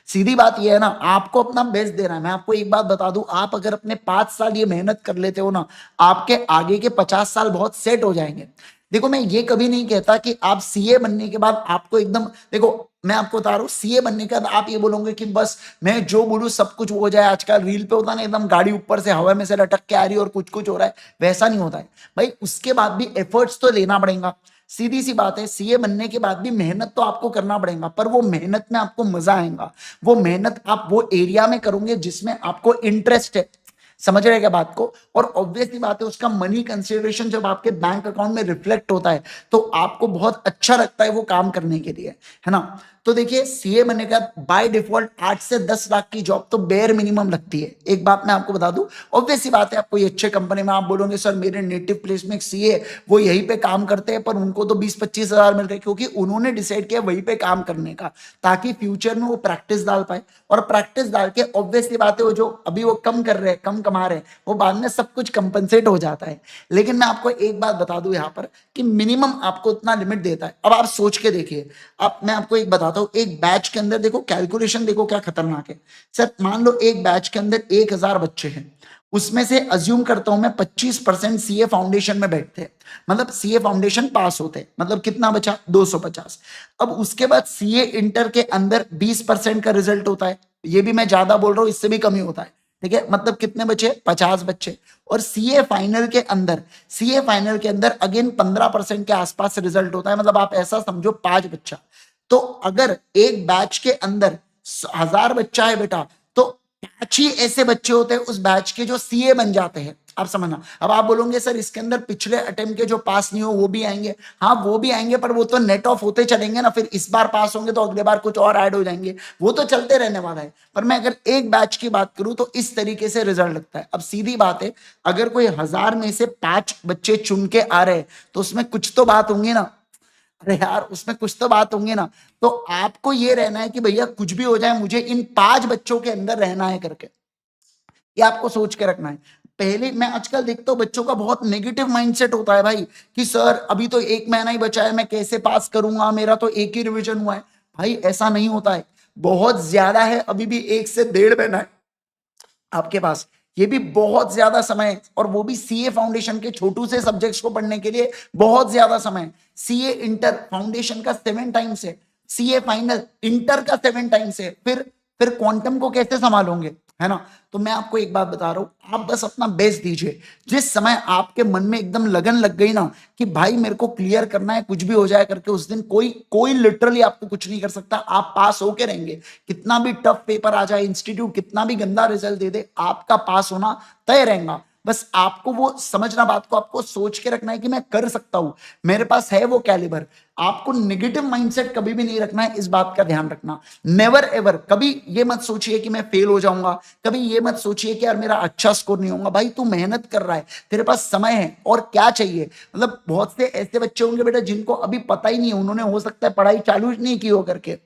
सीधी बात ये है ना, आपको अपना बेस्ट देना है। मैं आपको एक बात बता दूं, आप अगर अपने 5 साल ये मेहनत कर लेते हो ना, आपके आगे के 50 साल बहुत सेट हो जाएंगे। देखो मैं ये कभी नहीं कहता कि आप सीए बनने के बाद आपको एकदम, देखो मैं आपको बता रहा हूँ, सीए बनने के बाद आप ये बोलोगे कि बस मैं जो बोलूं सब कुछ हो जाए। आजकल रील पे होता ना, एकदम गाड़ी ऊपर से हवा में से लटक के आ रही है और कुछ कुछ हो रहा है, वैसा नहीं होता है भाई। उसके बाद भी एफर्ट्स तो लेना पड़ेगा। सीधी सी बात है, सीए बनने के बाद भी मेहनत तो आपको करना पड़ेगा, पर वो मेहनत में आपको मजा आएगा। वो मेहनत आप वो एरिया में करोगे जिसमें आपको इंटरेस्ट है। समझ रहे क्या बात को? और ऑब्वियसली बात है, उसका मनी कंसिडरेशन जब आपके बैंक अकाउंट में रिफ्लेक्ट होता है तो आपको बहुत अच्छा लगता है वो काम करने के लिए, है ना। तो देखिए सीए बनने का बाय डिफॉल्ट 8 से 10 लाख की जॉब तो बेयर मिनिमम लगती है। एक बात मैं आपको बता दूं, ऑब्वियसली बात है, आप कोई अच्छे कंपनी में आप बोलोगे सर मेरे नेटिव प्लेस में एक सीए वो यहीं पे काम करते हैं, पर उनको तो 20-25 हजार मिल रहे हैं, क्योंकि उन्होंने डिसाइड किया वहीं पे काम करने का, ताकि फ्यूचर में वो प्रैक्टिस डाल पाए। और प्रैक्टिस डाल के ऑब्वियसली बात है, वो जो अभी वो कम कर रहे हैं, कम कमा रहे हैं, वो बाद में सब कुछ कंपनसेट हो जाता है। लेकिन मैं आपको एक बात बता दूं यहाँ पर कि मिनिमम आपको उतना लिमिट देता है। अब आप सोच के देखिए, अब मैं आपको एक बताता हूं, एक बैच के अंदर देखो कैलकुलेशन, देखो क्या खतरनाक है। सर मान लो एक बैच के अंदर 1000 बच्चे हैं, उसमें से अज्यूम करता हूं मैं 25% सीए फाउंडेशन में बैठते हैं, मतलब सीए फाउंडेशन पास होते हैं, मतलब कितना बचा 250। अब उसके बाद सीए इंटर के अंदर 20% का रिजल्ट होता है, ये भी मैं ज्यादा बोल रहा हूं, इससे भी कमी होता है। ठीक है, मतलब कितने बचे 50 बच्चे। और सीए फाइनल के अंदर, सीए फाइनल के अंदर अगेन 15% के आसपास रिजल्ट होता है, मतलब आप ऐसा समझो 5 बच्चा। तो अगर एक बैच के अंदर 1000 बच्चा है बेटा, तो बैच ही ऐसे बच्चे होते हैं उस बैच के जो सीए बन जाते हैं। आप समझना। अब आप बोलोगे सर इसके अंदर पिछले अटेम्प्ट के जो पास नहीं हो वो भी आएंगे। हाँ वो भी आएंगे, पर वो तो नेट ऑफ होते चलेंगे ना, फिर इस बार पास होंगे तो अगले बार कुछ और ऐड हो जाएंगे, वो तो चलते रहने वाला है। पर मैं अगर एक बैच की बात करूं तो इस तरीके से रिजल्ट लगता है। अब सीधी बात है, अगर कोई 1000 में से 5 बच्चे चुन के आ रहे हैं तो उसमें कुछ तो बात होंगी ना। अरे यार उसमें कुछ तो बात होंगी ना। तो आपको ये रहना है कि भैया कुछ भी हो जाए मुझे इन 5 बच्चों के अंदर रहना है करके, ये आपको सोच के रखना है। पहले मैं आजकल देखता हूँ बच्चों का बहुत नेगेटिव माइंडसेट होता है भाई, कि सर अभी तो 1 महीना ही बचा है, मैं कैसे पास करूंगा, मेरा तो एक ही रिवीजन हुआ है। भाई ऐसा नहीं होता है, बहुत ज्यादा है, अभी भी 1 से 1.5 महीना है आपके पास। ये भी बहुत ज्यादा समय है, और वो भी सीए फाउंडेशन के छोटू से सब्जेक्ट्स को पढ़ने के लिए बहुत ज्यादा समय है। सीए इंटर फाउंडेशन का 7 टाइम्स है, सीए फाइनल इंटर का 7 टाइम्स है, फिर क्वांटम को कैसे संभालोगे, है ना। तो मैं आपको एक बात बता रहा हूं, आप बस अपना बेस्ट दीजिए। जिस समय आपके मन में एकदम लगन लग गई ना कि भाई मेरे को क्लियर करना है, कुछ भी हो जाए करके, उस दिन कोई कोई लिटरली आपको कुछ नहीं कर सकता। आप पास होके रहेंगे, कितना भी टफ पेपर आ जाए, इंस्टीट्यूट कितना भी गंदा रिजल्ट दे दे, आपका पास होना तय रहेगा। बस आपको वो समझना, बात को आपको सोच के रखना है कि मैं कर सकता हूं, मेरे पास है वो कैलिबर। आपको नेगेटिव माइंडसेट कभी भी नहीं रखना है, इस बात का ध्यान रखना। नेवर एवर कभी ये मत सोचिए कि मैं फेल हो जाऊंगा, कभी ये मत सोचिए कि यार मेरा अच्छा स्कोर नहीं होगा। भाई तू मेहनत कर रहा है, तेरे पास समय है, और क्या चाहिए। मतलब बहुत से ऐसे बच्चे होंगे बेटा जिनको अभी पता ही नहीं है, उन्होंने हो सकता है पढ़ाई चालू नहीं की हो करके,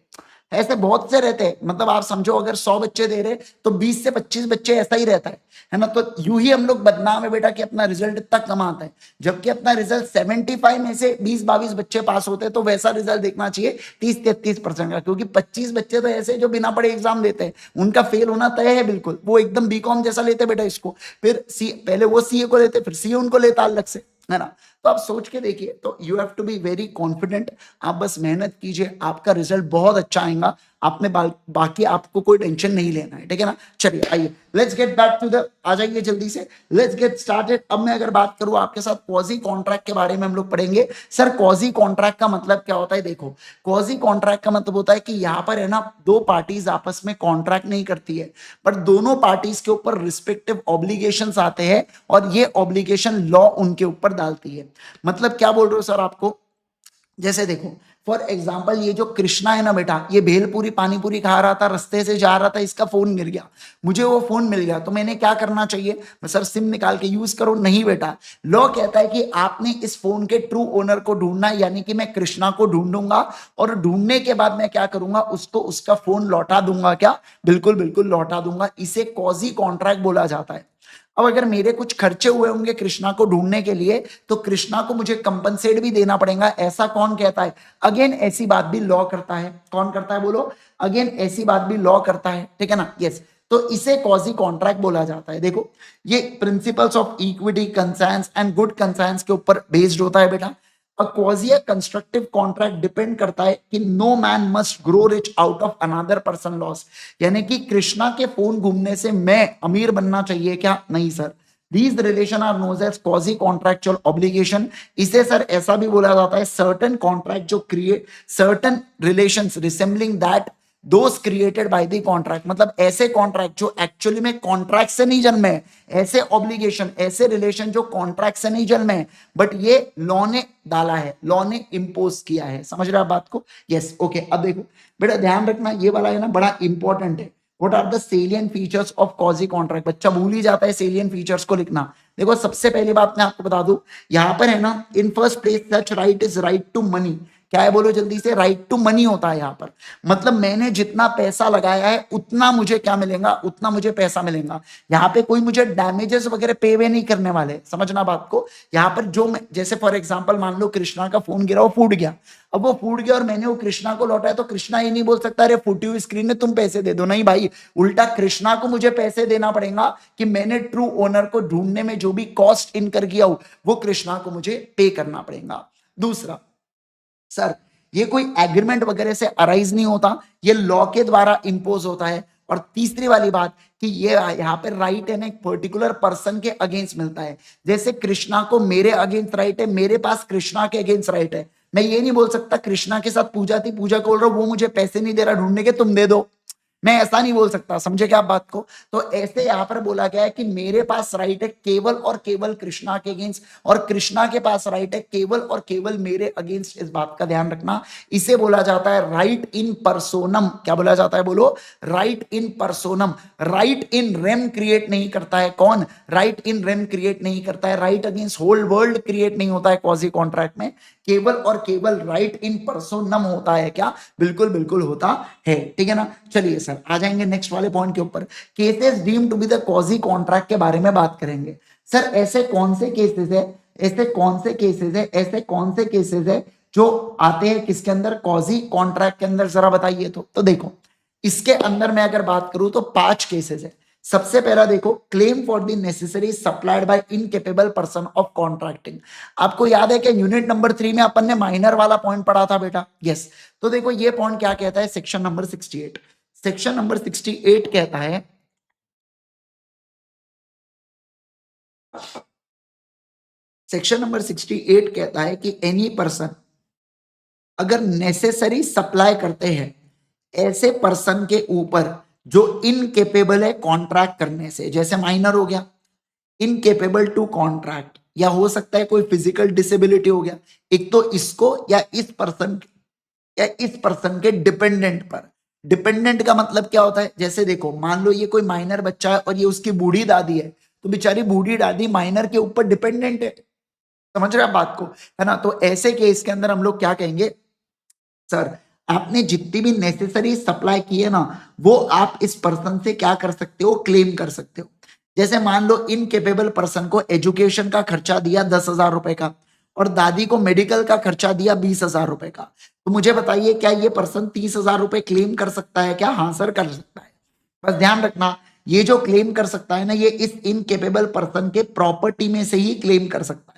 ऐसे बहुत से रहते हैं। मतलब आप समझो अगर 100 बच्चे दे रहे तो 20 से 25 बच्चे ऐसा ही रहता है ना। तो यूं ही हम लोग बदनाम है बेटा कि अपना रिजल्ट इतना कम आता है, जबकि अपना रिजल्ट 75 में से 20-22 बच्चे पास होते हैं। तो वैसा रिजल्ट देखना चाहिए 30-33% का, क्योंकि 25 बच्चे तो ऐसे जो बिना पढ़े एग्जाम देते हैं, उनका फेल होना तय है बिल्कुल। वो एकदम बीकॉम जैसा लेते बेटा इसको, फिर सी पहले वो सीए को लेते, फिर सीए उनको लेता अलग से, है ना। तो आप सोच के देखिए, तो you have to be very confident. आप बस मेहनत कीजिए, आपका रिजल्ट बहुत अच्छा आएगा। आपने बाकी आपको कोई टेंशन नहीं लेना है, ठीक है ना। चलिए आइए, let's get back to the, आ जाइए जल्दी से, लेट्स गेट स्टार्टेड। अब मैं अगर बात करूं आपके साथ क्वाजी कॉन्ट्रैक्ट के बारे में हम लोग पढ़ेंगे। सर क्वाजी कॉन्ट्रैक्ट का मतलब क्या होता है, देखो क्वाजी कॉन्ट्रैक्ट का मतलब होता है कि यहाँ पर है ना, दो पार्टीज आपस में कॉन्ट्रैक्ट नहीं करती है, बट दोनों पार्टीज के ऊपर रिस्पेक्टिव ऑब्लिगेशंस आते हैं, और ये ऑब्लिगेशन लॉ उनके ऊपर डालती है। मतलब क्या बोल रहे हो सर आपको, जैसे देखो फॉर एग्जाम्पल ये जो कृष्णा है ना बेटा, ये भेलपूरी पानीपुरी खा रहा था, रास्ते से जा रहा था, इसका फोन गिर गया, मुझे वो फोन मिल गया, तो मैंने क्या करना चाहिए, सर सिम निकाल के यूज करो, नहीं बेटा। लॉ कहता है कि आपने इस फोन के ट्रू ओनर को ढूंढना, यानी कि मैं कृष्णा को ढूंढूंगा, और ढूंढने के बाद मैं क्या करूंगा, उसको उसका फोन लौटा दूंगा। क्या, बिल्कुल बिल्कुल लौटा दूंगा। इसे कॉजी कॉन्ट्रैक्ट बोला जाता है। अब अगर मेरे कुछ खर्चे हुए होंगे कृष्णा को ढूंढने के लिए, तो कृष्णा को मुझे कंपनसेट भी देना पड़ेगा। ऐसा कौन कहता है, अगेन ऐसी बात भी लॉ करता है। कौन करता है बोलो, अगेन ऐसी बात भी लॉ करता है, ठीक है ना। यस, तो इसे कॉजी कॉन्ट्रैक्ट बोला जाता है। देखो ये principles of equity, conscience and good conscience के ऊपर बेस्ड होता है बेटा। A quasi constructive contract depend करता है कि no man must grow rich out of another person loss, यानी कि कृष्णा के फोन घूमने से मैं अमीर बनना चाहिए क्या, नहीं sir. These relation are known as quasi contractual obligation। इसे सर ऐसा भी बोला जाता है, certain contract जो create certain relations resembling that those created by the contract। मतलब ऐसे कॉन्ट्रैक्ट जो एक्चुअली में कॉन्ट्रैक्ट से नहीं जन्मे, ऐसे ऑब्लिगेशन, ऐसे रिलेशन जो कॉन्ट्रैक्ट से नहीं जन्मे, बट ये लॉ ने डाला है, लॉ ने इंपोज किया है। समझ रहे हो आप बात को, यस ओके। अब देखो बेटा ध्यान रखना, ये वाला है ना बड़ा इंपॉर्टेंट है। What are the salient features of quasi contract, बच्चा भूल ही जाता है सेलियंट फीचर्स को लिखना। देखो सबसे पहली बात मैं आपको बता दूं, यहां पर है ना, in first place such right is right to money. क्या है बोलो जल्दी से, राइट टू मनी होता है यहाँ पर। मतलब मैंने जितना पैसा लगाया है उतना मुझे क्या मिलेगा, उतना मुझे पैसा मिलेगा। यहाँ पे कोई मुझे डैमेजेस वगैरह पे वे नहीं करने वाले, समझना बात को। यहाँ पर जो जैसे फॉर एग्जांपल मान लो कृष्णा का फोन गिरा, वो फूट गया। अब वो फूट गया और मैंने वो कृष्णा को लौटाया, तो कृष्णा ये नहीं बोल सकता अरे फूटी हुई स्क्रीन में तुम पैसे दे दो, नहीं भाई, उल्टा कृष्णा को मुझे पैसे देना पड़ेगा कि मैंने ट्रू ओनर को ढूंढने में जो भी कॉस्ट इनकर किया हो वो कृष्णा को मुझे पे करना पड़ेगा। दूसरा सर, ये कोई एग्रीमेंट वगैरह से अराइज नहीं होता, ये लॉ के द्वारा इंपोज होता है। और तीसरी वाली बात कि ये यहाँ पे राइट है ना एक पर्टिकुलर पर्सन के अगेंस्ट मिलता है। जैसे कृष्णा को मेरे अगेंस्ट राइट है, मेरे पास कृष्णा के अगेंस्ट राइट है। मैं ये नहीं बोल सकता कृष्णा के साथ पूजा थी, पूजा को बोल रहा हूं वो मुझे पैसे नहीं दे रहा ढूंढने के, तुम दे दो। मैं ऐसा नहीं बोल सकता, समझे क्या आप बात को? तो ऐसे यहां पर बोला गया है कि मेरे पास राइट है केवल और केवल कृष्णा के अगेंस्ट, और कृष्णा के पास राइट है केवल और केवल मेरे अगेंस्ट। इस बात का ध्यान रखना। इसे बोला जाता है राइट इन पर्सोनम। क्या बोला जाता है? बोलो, right in पर्सोनम। Right in rem create नहीं करता है कौन? राइट इन रेम क्रिएट नहीं करता है, right against whole world create नहीं होता है क्वाजी कॉन्ट्रैक्ट में। केवल और केवल राइट इन पर्सोनम होता है। क्या? बिल्कुल बिल्कुल होता है, ठीक है ना। चलिए सर, आ जाएंगे नेक्स्ट वाले पॉइंट के ऊपर। Cases deemed to be the quasi contract के बारे में बात करेंगे। सर ऐसे कौन से केसेस है, ऐसे कौन से केसेस है, ऐसे कौन से केसेस है जो आते हैं किसके अंदर? क्वाजी कॉन्ट्रैक्ट के अंदर, जरा बताइए। तो देखो, इसके अंदर मैं अगर बात करूं तो 5 केसेस है। सबसे पहला देखो, claim for the necessary supplied by incapable person of contracting. आपको याद है कि यूनिट नंबर 3 में अपन ने माइनर वाला पॉइंट पढ़ा था बेटा? यस। तो देखो ये पॉइंट क्या कहता है, सेक्शन नंबर 68। सेक्शन नंबर 68 कहता है, सेक्शन नंबर 68 कहता है कि एनी पर्सन अगर नेसेसरी सप्लाई करते हैं ऐसे पर्सन के ऊपर जो इनकेपेबल है कॉन्ट्रैक्ट करने से, जैसे माइनर हो गया, इनकेपेबल टू कॉन्ट्रैक्ट, या हो सकता है कोई फिजिकल डिसेबिलिटी हो गया, एक तो इसको या इस पर्सन के डिपेंडेंट पर। डिपेंडेंट का मतलब क्या होता है? जैसे देखो, मान लो ये कोई माइनर बच्चा है और ये उसकी बूढ़ी दादी है, तो बेचारी बूढ़ी दादी माइनर के ऊपर डिपेंडेंट है। समझ रहे हैं बात को, है ना? तो ऐसे केस के अंदर हम लोग क्या कहेंगे, सर आपने जितनी भी नेसेसरी सप्लाई की है ना, वो आप इस पर्सन से क्या कर सकते हो? क्लेम कर सकते हो। जैसे मान लो इनकेपेबल पर्सन को एजुकेशन का खर्चा दिया 10,000 रुपए का, और दादी को मेडिकल का खर्चा दिया 20,000 रुपए का। तो मुझे बताइए, क्या ये पर्सन 30,000 रुपए क्लेम कर सकता है क्या? हाँ सर, कर सकता है। बस ध्यान रखना, ये जो क्लेम कर सकता है ना, ये इस इनकेपेबल पर्सन के प्रॉपर्टी में से ही क्लेम कर सकता है।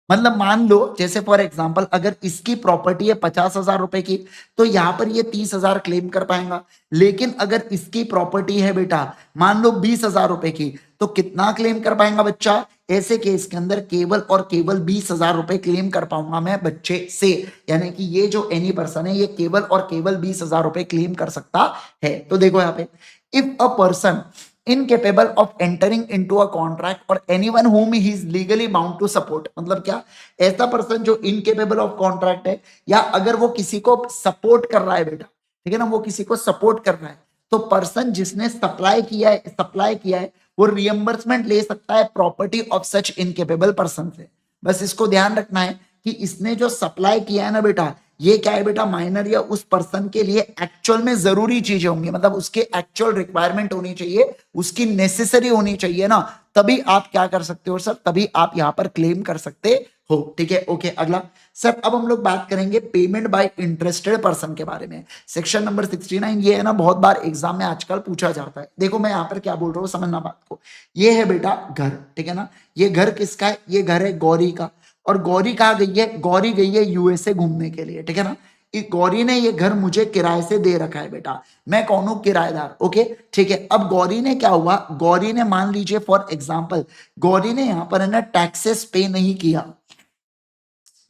मतलब मान लो, जैसे फॉर एग्जांपल, अगर इसकी प्रॉपर्टी है 50,000 रुपए की, तो यहां पर ये 30,000 क्लेम कर पाएगा। लेकिन अगर इसकी प्रॉपर्टी है बेटा, मान लो 20,000 रुपए की, तो कितना क्लेम कर पाएगा बच्चा? ऐसे केस के अंदर केवल और केवल 20,000 रुपए क्लेम कर पाऊंगा मैं बच्चे से। यानी कि ये जो एनी पर्सन है, ये केवल और केवल 20,000 रुपए क्लेम कर सकता है। तो देखो यहाँ पे, if a person incapable of entering into a contract or anyone whom he is legally bound to support। मतलब क्या? ऐसा पर्सन जो इनकेपेबल ऑफ कॉन्ट्रैक्ट है, या अगर वो किसी को सपोर्ट कर रहा है बेटा, ठीक है ना, वो किसी को सपोर्ट कर रहा है, तो पर्सन जिसने सप्लाई किया है वो रियम्बर्समेंट ले सकता है property of such incapable person से। बस इसको ध्यान रखना है कि इसने जो सप्लाई किया है ना बेटा, ये क्या है बेटा? माइनर या उस पर्सन के लिए एक्चुअल में जरूरी चीजें होंगी, मतलब उसके एक्चुअल रिक्वायरमेंट होनी चाहिए, उसकी नेसेसरी होनी चाहिए ना, तभी आप क्या कर सकते हो सर? तभी आप यहां पर क्लेम कर सकते हो। ठीक है, ओके। अगला सर, अब हम लोग बात करेंगे पेमेंट बाय इंटरेस्टेड पर्सन के बारे में। सेक्शन नंबर 69, ये है ना, बहुत बार एग्जाम में आजकल पूछा जाता है। देखो मैं यहाँ पर क्या बोल रहा हूँ, समझना बात को। ये है बेटा घर, ठीक है ना। ये घर किसका है? ये घर है गौरी का। और गौरी कहाँ गई है? गौरी गई है यूएसए घूमने के लिए, ठीक है ना। गौरी ने ये घर मुझे किराए से दे रखा है बेटा, मैं कौन हूं? किराएदार। ओके, ठीक है। अब गौरी ने क्या हुआ, गौरी ने मान लीजिए फॉर एग्जांपल, गौरी ने यहां पर है ना टैक्सेस पे नहीं किया।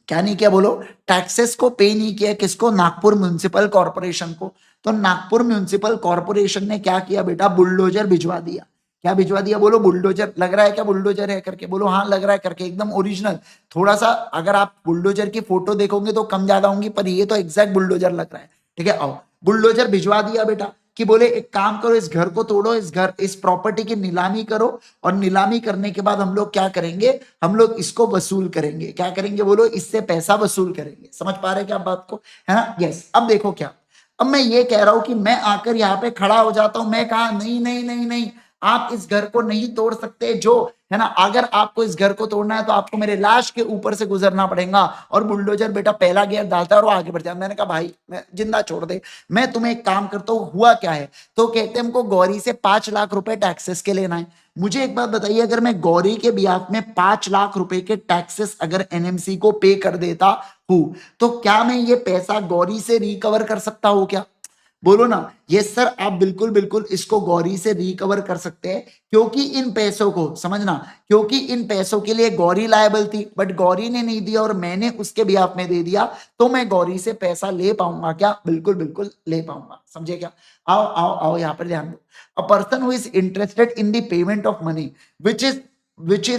क्या नहीं किया? बोलो, टैक्सेस को पे नहीं किया। किसको? नागपुर म्युनिसिपल कॉर्पोरेशन को। तो नागपुर म्युनिसिपल कॉर्पोरेशन ने क्या किया बेटा? बुलडोजर भिजवा दिया। क्या भिजवा दिया? बोलो, बुलडोजर। लग रहा है क्या बुलडोजर है करके? बोलो हाँ लग रहा है करके, एकदम ओरिजिनल। थोड़ा सा अगर आप बुलडोजर की फोटो देखोगे तो कम ज्यादा होंगी, पर ये तो एग्जैक्ट बुलडोजर लग रहा है। ठीक है, आओ। बुलडोजर भिजवा दिया बेटा, कि बोले एक काम करो, इस घर को तोड़ो, इस प्रॉपर्टी की नीलामी करो, और नीलामी करने के बाद हम लोग क्या करेंगे? हम लोग इसको वसूल करेंगे। क्या करेंगे? बोलो, इससे पैसा वसूल करेंगे। समझ पा रहे क्या बात को? है ना? यस। अब देखो क्या, अब मैं ये कह रहा हूं कि मैं आकर यहाँ पे खड़ा हो जाता हूं, मैं कहा नहीं नहीं नहीं नहीं, आप इस घर को नहीं तोड़ सकते, जो है ना, अगर आपको इस घर को तोड़ना है तो आपको मेरे लाश के ऊपर से गुजरना पड़ेगा। और बुलडोजर बेटा पहला गियर डालता है और वो आगे बढ़ जाता है। मैंने कहा भाई मैं जिंदा छोड़ दे, मैं तुम्हें एक काम करता हूँ। हुआ क्या है? तो कहते हैं हमको गौरी से 5 लाख रुपए टैक्सेस के लेना है। मुझे एक बात बताइए, अगर मैं गौरी के बिहाफ में 5 लाख रुपए के टैक्सेस अगर एनएमसी को पे कर देता हूं, तो क्या मैं ये पैसा गौरी से रिकवर कर सकता हूं क्या? बोलो ना, ये सर आप बिल्कुल बिल्कुल इसको गौरी से रिकवर कर सकते हैं, क्योंकि इन पैसों को समझना, क्योंकि इन पैसों के लिए गौरी लायबल थी, बट गौरी ने नहीं दिया और मैंने उसके बिहाफ में दे दिया, तो मैं गौरी से पैसा ले पाऊंगा क्या? बिल्कुल बिल्कुल ले पाऊंगा, समझे क्या? आओ आओ आओ, यहाँ पर ध्यान दो। A person who is interested in the payment of money which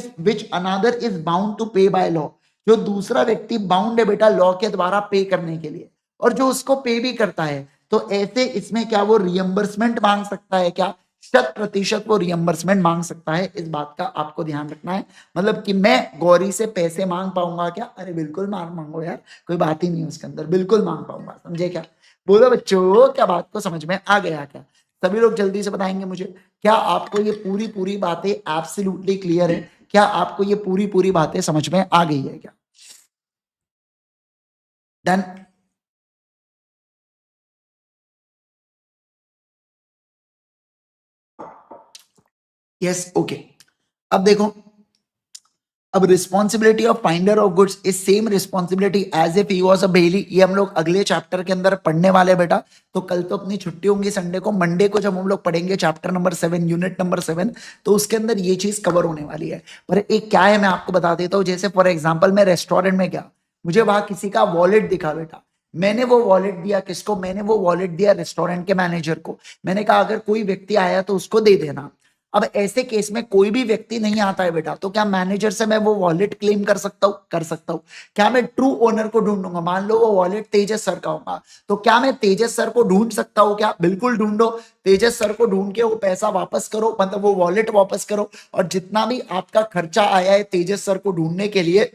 another is bound to pay by law, जो दूसरा व्यक्ति बाउंड है बेटा लॉ के द्वारा पे करने के लिए, और जो उसको पे भी करता है, तो ऐसे इसमें क्या वो रियम्बर्समेंट मांग सकता है क्या? 100% वो रियम्बर्समेंट मांग सकता है। इस बात का आपको ध्यान रखना है। मतलब कि मैं गौरी से पैसे मांग पाऊंगा क्या? अरे बिल्कुल मांगो यार, कोई बात ही नहीं है उसके अंदर, बिल्कुल मांग पाऊंगा, समझे क्या? बोलो बच्चों, क्या बात को समझ में आ गया क्या? सभी लोग जल्दी से बताएंगे मुझे, क्या आपको ये पूरी पूरी बातें एब्सोल्युटली क्लियर है? क्या आपको ये पूरी पूरी बातें समझ में आ गई है क्या? डन? Yes, okay. अब देखो, अब responsibility of finder of goods is same responsibility as if he was a bailee, ये हम लोग अगले चैप्टर के अंदर पढ़ने वाले बेटा। तो कल तो अपनी छुट्टी होंगी संडे को, मंडे को जब हम लोग पढ़ेंगे चैप्टर नंबर 7 यूनिट नंबर 7, तो उसके अंदर ये चीज कवर होने वाली है। पर एक क्या है मैं आपको बता देता हूँ, जैसे फॉर एग्जाम्पल मैं रेस्टोरेंट में गया, मुझे वहां किसी का वॉलेट दिखा बेटा, मैंने वो वॉलेट दिया किसको? मैंने वो वॉलेट दिया रेस्टोरेंट के मैनेजर को। मैंने कहा अगर कोई व्यक्ति आया तो उसको दे देना। अब ऐसे केस में कोई भी व्यक्ति नहीं आता है बेटा, तो क्या मैनेजर से मैं वो वॉलेट क्लेम कर सकता हूं? कर सकता हूं। क्या मैं ट्रू ओनर को ढूंढूंगा? मान लो वो वॉलेट तेजस सर का होगा, तो क्या मैं तेजस सर को ढूंढ सकता हूं क्या? बिल्कुल ढूंढो, तेजस सर को ढूंढ के वो पैसा वापस करो, मतलब वो वॉलेट वापस करो, और जितना भी आपका खर्चा आया है तेजस सर को ढूंढने के लिए,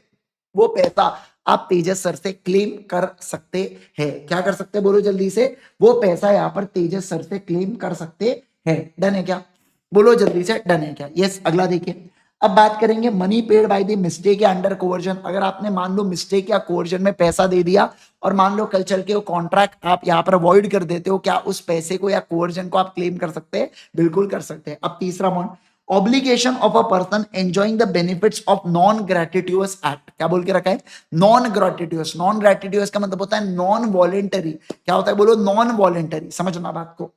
वो पैसा आप तेजस सर से क्लेम कर सकते हैं। क्या कर सकते हैं? बोलो जल्दी से। वो पैसा यहाँ पर तेजस सर से क्लेम कर सकते हैं। डन है क्या? बोलो जल्दी से, डन है क्या? यस। अगला देखिए, अब बात करेंगे money paid by the mistake या अंडर कोवर्जन। अगर आपने मान लो मिस्टेक या कोवर्जन में पैसा दे दिया, और मान लो कल चल के वो कॉन्ट्रैक्ट आप यहाँ पर अवॉइड कर देते हो, क्या उस पैसे को या कोवर्जन को आप क्लेम कर सकते हैं? बिल्कुल कर सकते हैं। अब तीसरा point, obligation of a person enjoying the benefits of non gratuitous act. क्या बोल के रखा है? नॉन ग्रेटिट्यूअस। नॉन ग्रेटिट्यूअस का मतलब होता है नॉन वॉलेंटरी। क्या होता है? बोलो नॉन वॉलेंटरी। समझना बात को,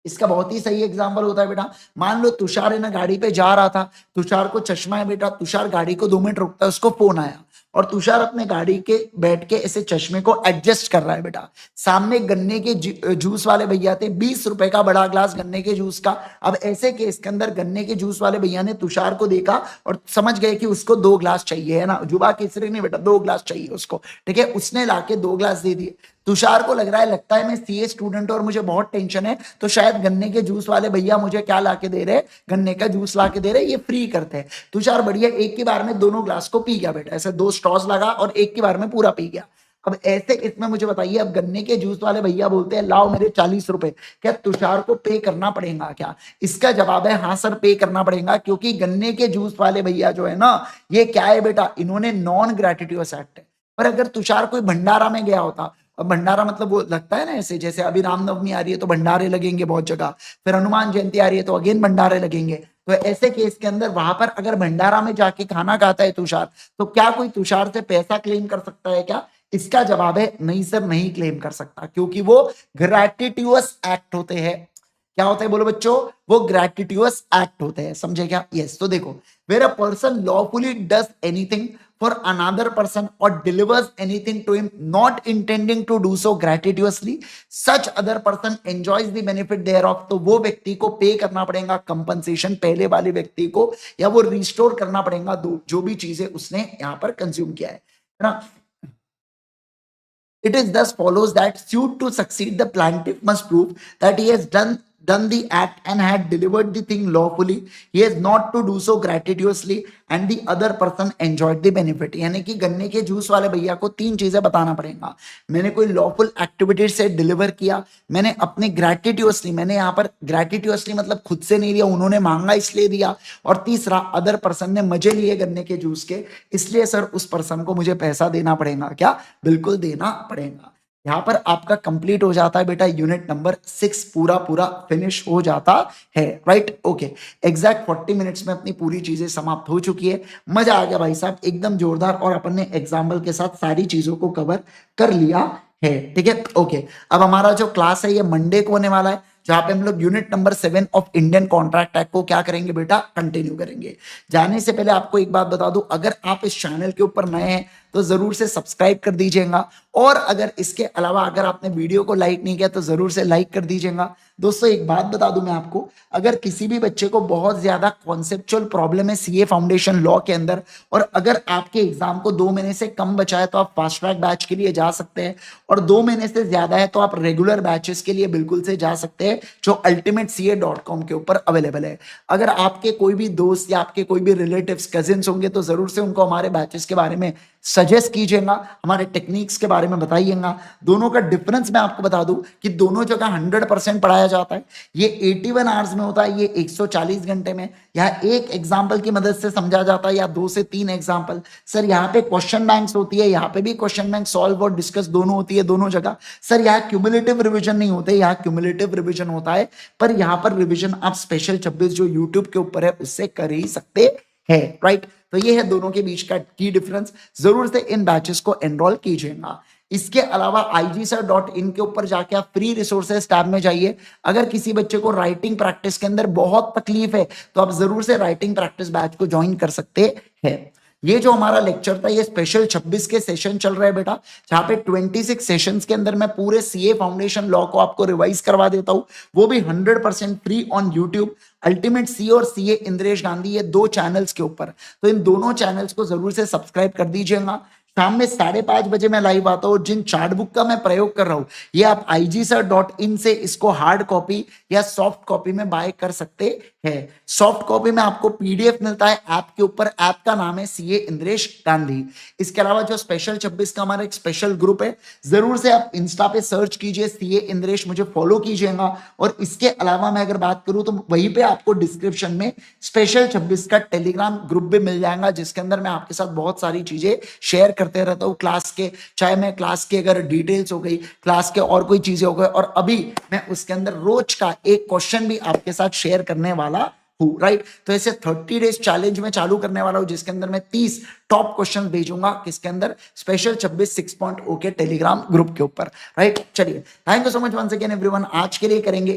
इसका बहुत ही सही एग्जांपल होता है बेटा। मान लो तुषार है ना, गाड़ी पे जा रहा था, तुषार को चश्मा है बेटा, तुषार गाड़ी को 2 मिनट रुकता है, उसको फोन आया, और तुषार अपने गाड़ी के बैठ के ऐसे चश्मे को एडजस्ट कर रहा है बेटा। सामने गन्ने के जूस वाले भैया थे, 20 रुपए का बड़ा ग्लास गन्ने के जूस का। अब ऐसे केस के अंदर गन्ने के जूस वाले भैया ने तुषार को देखा और समझ गए कि उसको 2 ग्लास चाहिए, है ना, जुबा केसरी नहीं बेटा, 2 ग्लास चाहिए उसको। ठीक है, उसने लाके 2 ग्लास दे दिए। तुषार को लग रहा है, लगता है मैं सीए स्टूडेंट और मुझे बहुत टेंशन है, तो शायद गन्ने के जूस वाले भैया मुझे क्या लाके दे रहे? गन्ने का जूस लाके दे रहे, ये फ्री करते हैं। तुषार बढ़िया एक की बार में दोनों ग्लास को पी गया बेटा, ऐसे 2 स्ट्रॉज लगा और एक की बार में पूरा पी गया। अब ऐसे इसमें मुझे बताइए, अब गन्ने के जूस वाले भैया बोलते हैं लाओ मेरे 40 रुपए, क्या तुषार को पे करना पड़ेगा क्या? इसका जवाब है हाँ सर, पे करना पड़ेगा, क्योंकि गन्ने के जूस वाले भैया जो है ना, ये क्या है बेटा, इन्होंने नॉन ग्रेटिट्यूअस एक्ट है। पर अगर तुषार कोई भंडारा में गया होता, अब भंडारा मतलब वो लगता है ना ऐसे, जैसे अभी रामनवमी आ रही है तो भंडारे लगेंगे बहुत जगह, फिर हनुमान जयंती आ रही है तो अगेन भंडारे लगेंगे, तो ऐसे केस के अंदर वहां पर अगर भंडारा में जाके खाना खाता है तुषार, तो क्या कोई तुषार से पैसा क्लेम कर सकता है क्या? इसका जवाब है नहीं सर, नहीं क्लेम कर सकता, क्योंकि वो ग्रेटिट्यूअस एक्ट होते हैं। क्या होता है बोलो बच्चों? वो ग्रेटिट्यूअस एक्ट होते हैं, समझे क्या? यस। तो देखो, where a person lawfully does anything for another person or delivers anything to him not intending to do so gratuitously, such other person enjoys the benefit thereof, तो वो व्यक्ति को पे करना पड़ेगा कंपनसेशन, पहले वाले व्यक्ति को, या वो रिस्टोर करना पड़ेगा जो भी चीजें उसने यहां पर कंज्यूम किया है ना। It is thus follows that suit to succeed, the plaintiff must prove that he has done the act and had delivered the thing lawfully. He has not to do so gratuitously, and the other person enjoyed the benefit. यानी कि गन्ने के juice वाले भैया को 3 चीजें बताना पड़ेगा। मैंने कोई लॉफुल एक्टिविटी से डिलीवर किया, मैंने अपने ग्रेटिट्यूअसली, मैंने यहाँ पर ग्रेटिट्यूअसली मतलब खुद से नहीं लिया, उन्होंने मांगा इसलिए दिया, और तीसरा अदर पर्सन ने मजे लिए गन्ने के जूस के, इसलिए सर उस पर्सन को मुझे पैसा देना पड़ेगा क्या? बिल्कुल देना पड़ेगा। यहां पर आपका कंप्लीट हो जाता है बेटा यूनिट नंबर 6 पूरा पूरा फिनिश हो जाता है, राइट? ओके, एग्जैक्ट 40 मिनट्स में अपनी पूरी चीजें समाप्त हो चुकी है। मजा आ गया भाई साहब, एकदम जोरदार, और अपन ने एग्जाम्पल के साथ सारी चीजों को कवर कर लिया है, ठीक है। ओके, अब हमारा जो क्लास है ये मंडे को होने वाला है, जहां पे हम लोग unit number 7 of Indian contract act को क्या करेंगे बेटा, कंटिन्यू करेंगे। जाने से पहले आपको एक बात बता दूं, अगर आप इस चैनल के ऊपर नए हैं तो जरूर से सब्सक्राइब कर दीजिएगा, और अगर इसके अलावा अगर आपने वीडियो को लाइक नहीं किया तो जरूर से लाइक कर दीजिएगा। दोस्तों एक बात बता दूं मैं आपको, अगर किसी भी बच्चे को बहुत ज्यादा कॉन्सेप्चुअल प्रॉब्लम है सीए फाउंडेशन लॉ के अंदर, और अगर आपके एग्जाम को 2 महीने से कम बचा है तो आप फास्ट ट्रैक बैच के लिए जा सकते हैं, और 2 महीने से ज्यादा है तो आप रेगुलर बैचेस के लिए बिल्कुल से जा सकते हैं, जो ultimateca.com के ऊपर अवेलेबल है। अगर आपके कोई भी दोस्त या आपके कोई भी रिलेटिव्स कजिन्स होंगे तो जरूर से उनको हमारे बैचेस के बारे में सजेस्ट कीजिएगा, हमारे टेक्निक्स के बारे में बताइएगा। दोनों का डिफरेंस मैं आपको बता दूं कि दोनों जगह 100% पढ़ाया जाता है। ये 81 आवर्स में होता है, ये 140 घंटे में। यहाँ एक एग्जाम्पल की मदद से समझा जाता है, या 2 से 3 एग्जाम्पल। सर यहाँ पे क्वेश्चन बैंक्स होती है, यहाँ पे भी क्वेश्चन बैंक सॉल्व और डिस्कस दोनों होती है दोनों जगह। सर यहाँ क्यूमुलेटिव रिविजन नहीं होते, यहाँ क्यूमुलेटिव रिविजन होता है, पर यहाँ पर रिविजन आप स्पेशल 26 जो यूट्यूब के ऊपर है उससे कर ही सकते हैं, राइट। तो ये है दोनों के बीच का की डिफरेंस। जरूर से इन बैचेस को एनरोल कीजिएगा। इसके अलावा igsir.in के ऊपर जाके आप फ्री रिसोर्सेज टैब में जाइए। अगर किसी बच्चे को राइटिंग प्रैक्टिस के अंदर बहुत तकलीफ है तो आप जरूर से राइटिंग प्रैक्टिस बैच को ज्वाइन कर सकते हैं। ये जो हमारा लेक्चर था ये स्पेशल 26 के सेशन चल रहे हैं बेटा, जहां पे 26 सेशंस के अंदर मैं पूरे सीए फाउंडेशन लॉ को आपको रिवाइज करवा देता हूं, वो भी 100% फ्री ऑन यूट्यूब। अल्टीमेट सी और सीए इंद्रेश गांधी, ये 2 चैनल्स के ऊपर, तो इन दोनों चैनल्स को जरूर से सब्सक्राइब कर दीजिएगा। शाम में 5:30 बजे मैं लाइव आता हूँ। जिन चार्ट बुक का मैं प्रयोग कर रहा हूँ ये आप igsir.in से इसको हार्ड कॉपी या सॉफ्ट कॉपी में बाय कर सकते हैं। सॉफ्ट कॉपी में आपको पीडीएफ मिलता है ऐप के ऊपर, ऐप का नाम है सीए इंद्रेश गांधी। इसके अलावा जो स्पेशल 26 का हमारा एक स्पेशल ग्रुप है, जरूर से आप इंस्टा पे सर्च कीजिए सीए इंद्रेश, मुझे फॉलो कीजिएगा। और इसके अलावा मैं अगर बात करूं तो वहीं पे आपको डिस्क्रिप्शन में स्पेशल 26 का टेलीग्राम ग्रुप भी मिल जाएगा, जिसके अंदर मैं आपके साथ बहुत सारी चीजें शेयर करते रहता हूँ क्लास के, चाहे मैं क्लास के अगर डिटेल्स हो गई, क्लास के और कोई चीजें हो गई, और अभी मैं उसके अंदर रोज का एक क्वेश्चन भी आपके साथ शेयर करने वाला हूँ, राइट। तो ऐसे 30 डेज चैलेंज में चालू करने वाला हूँ, जिसके अंदर मैं 30 टॉप क्वेश्चन भेजूंगा, किसके अंदर, स्पेशल 26 6.0 के टेलीग्राम ग्रुप के ऊपर, राइट। चलिए, thank you so much once again everyone, आज के लिए करेंगे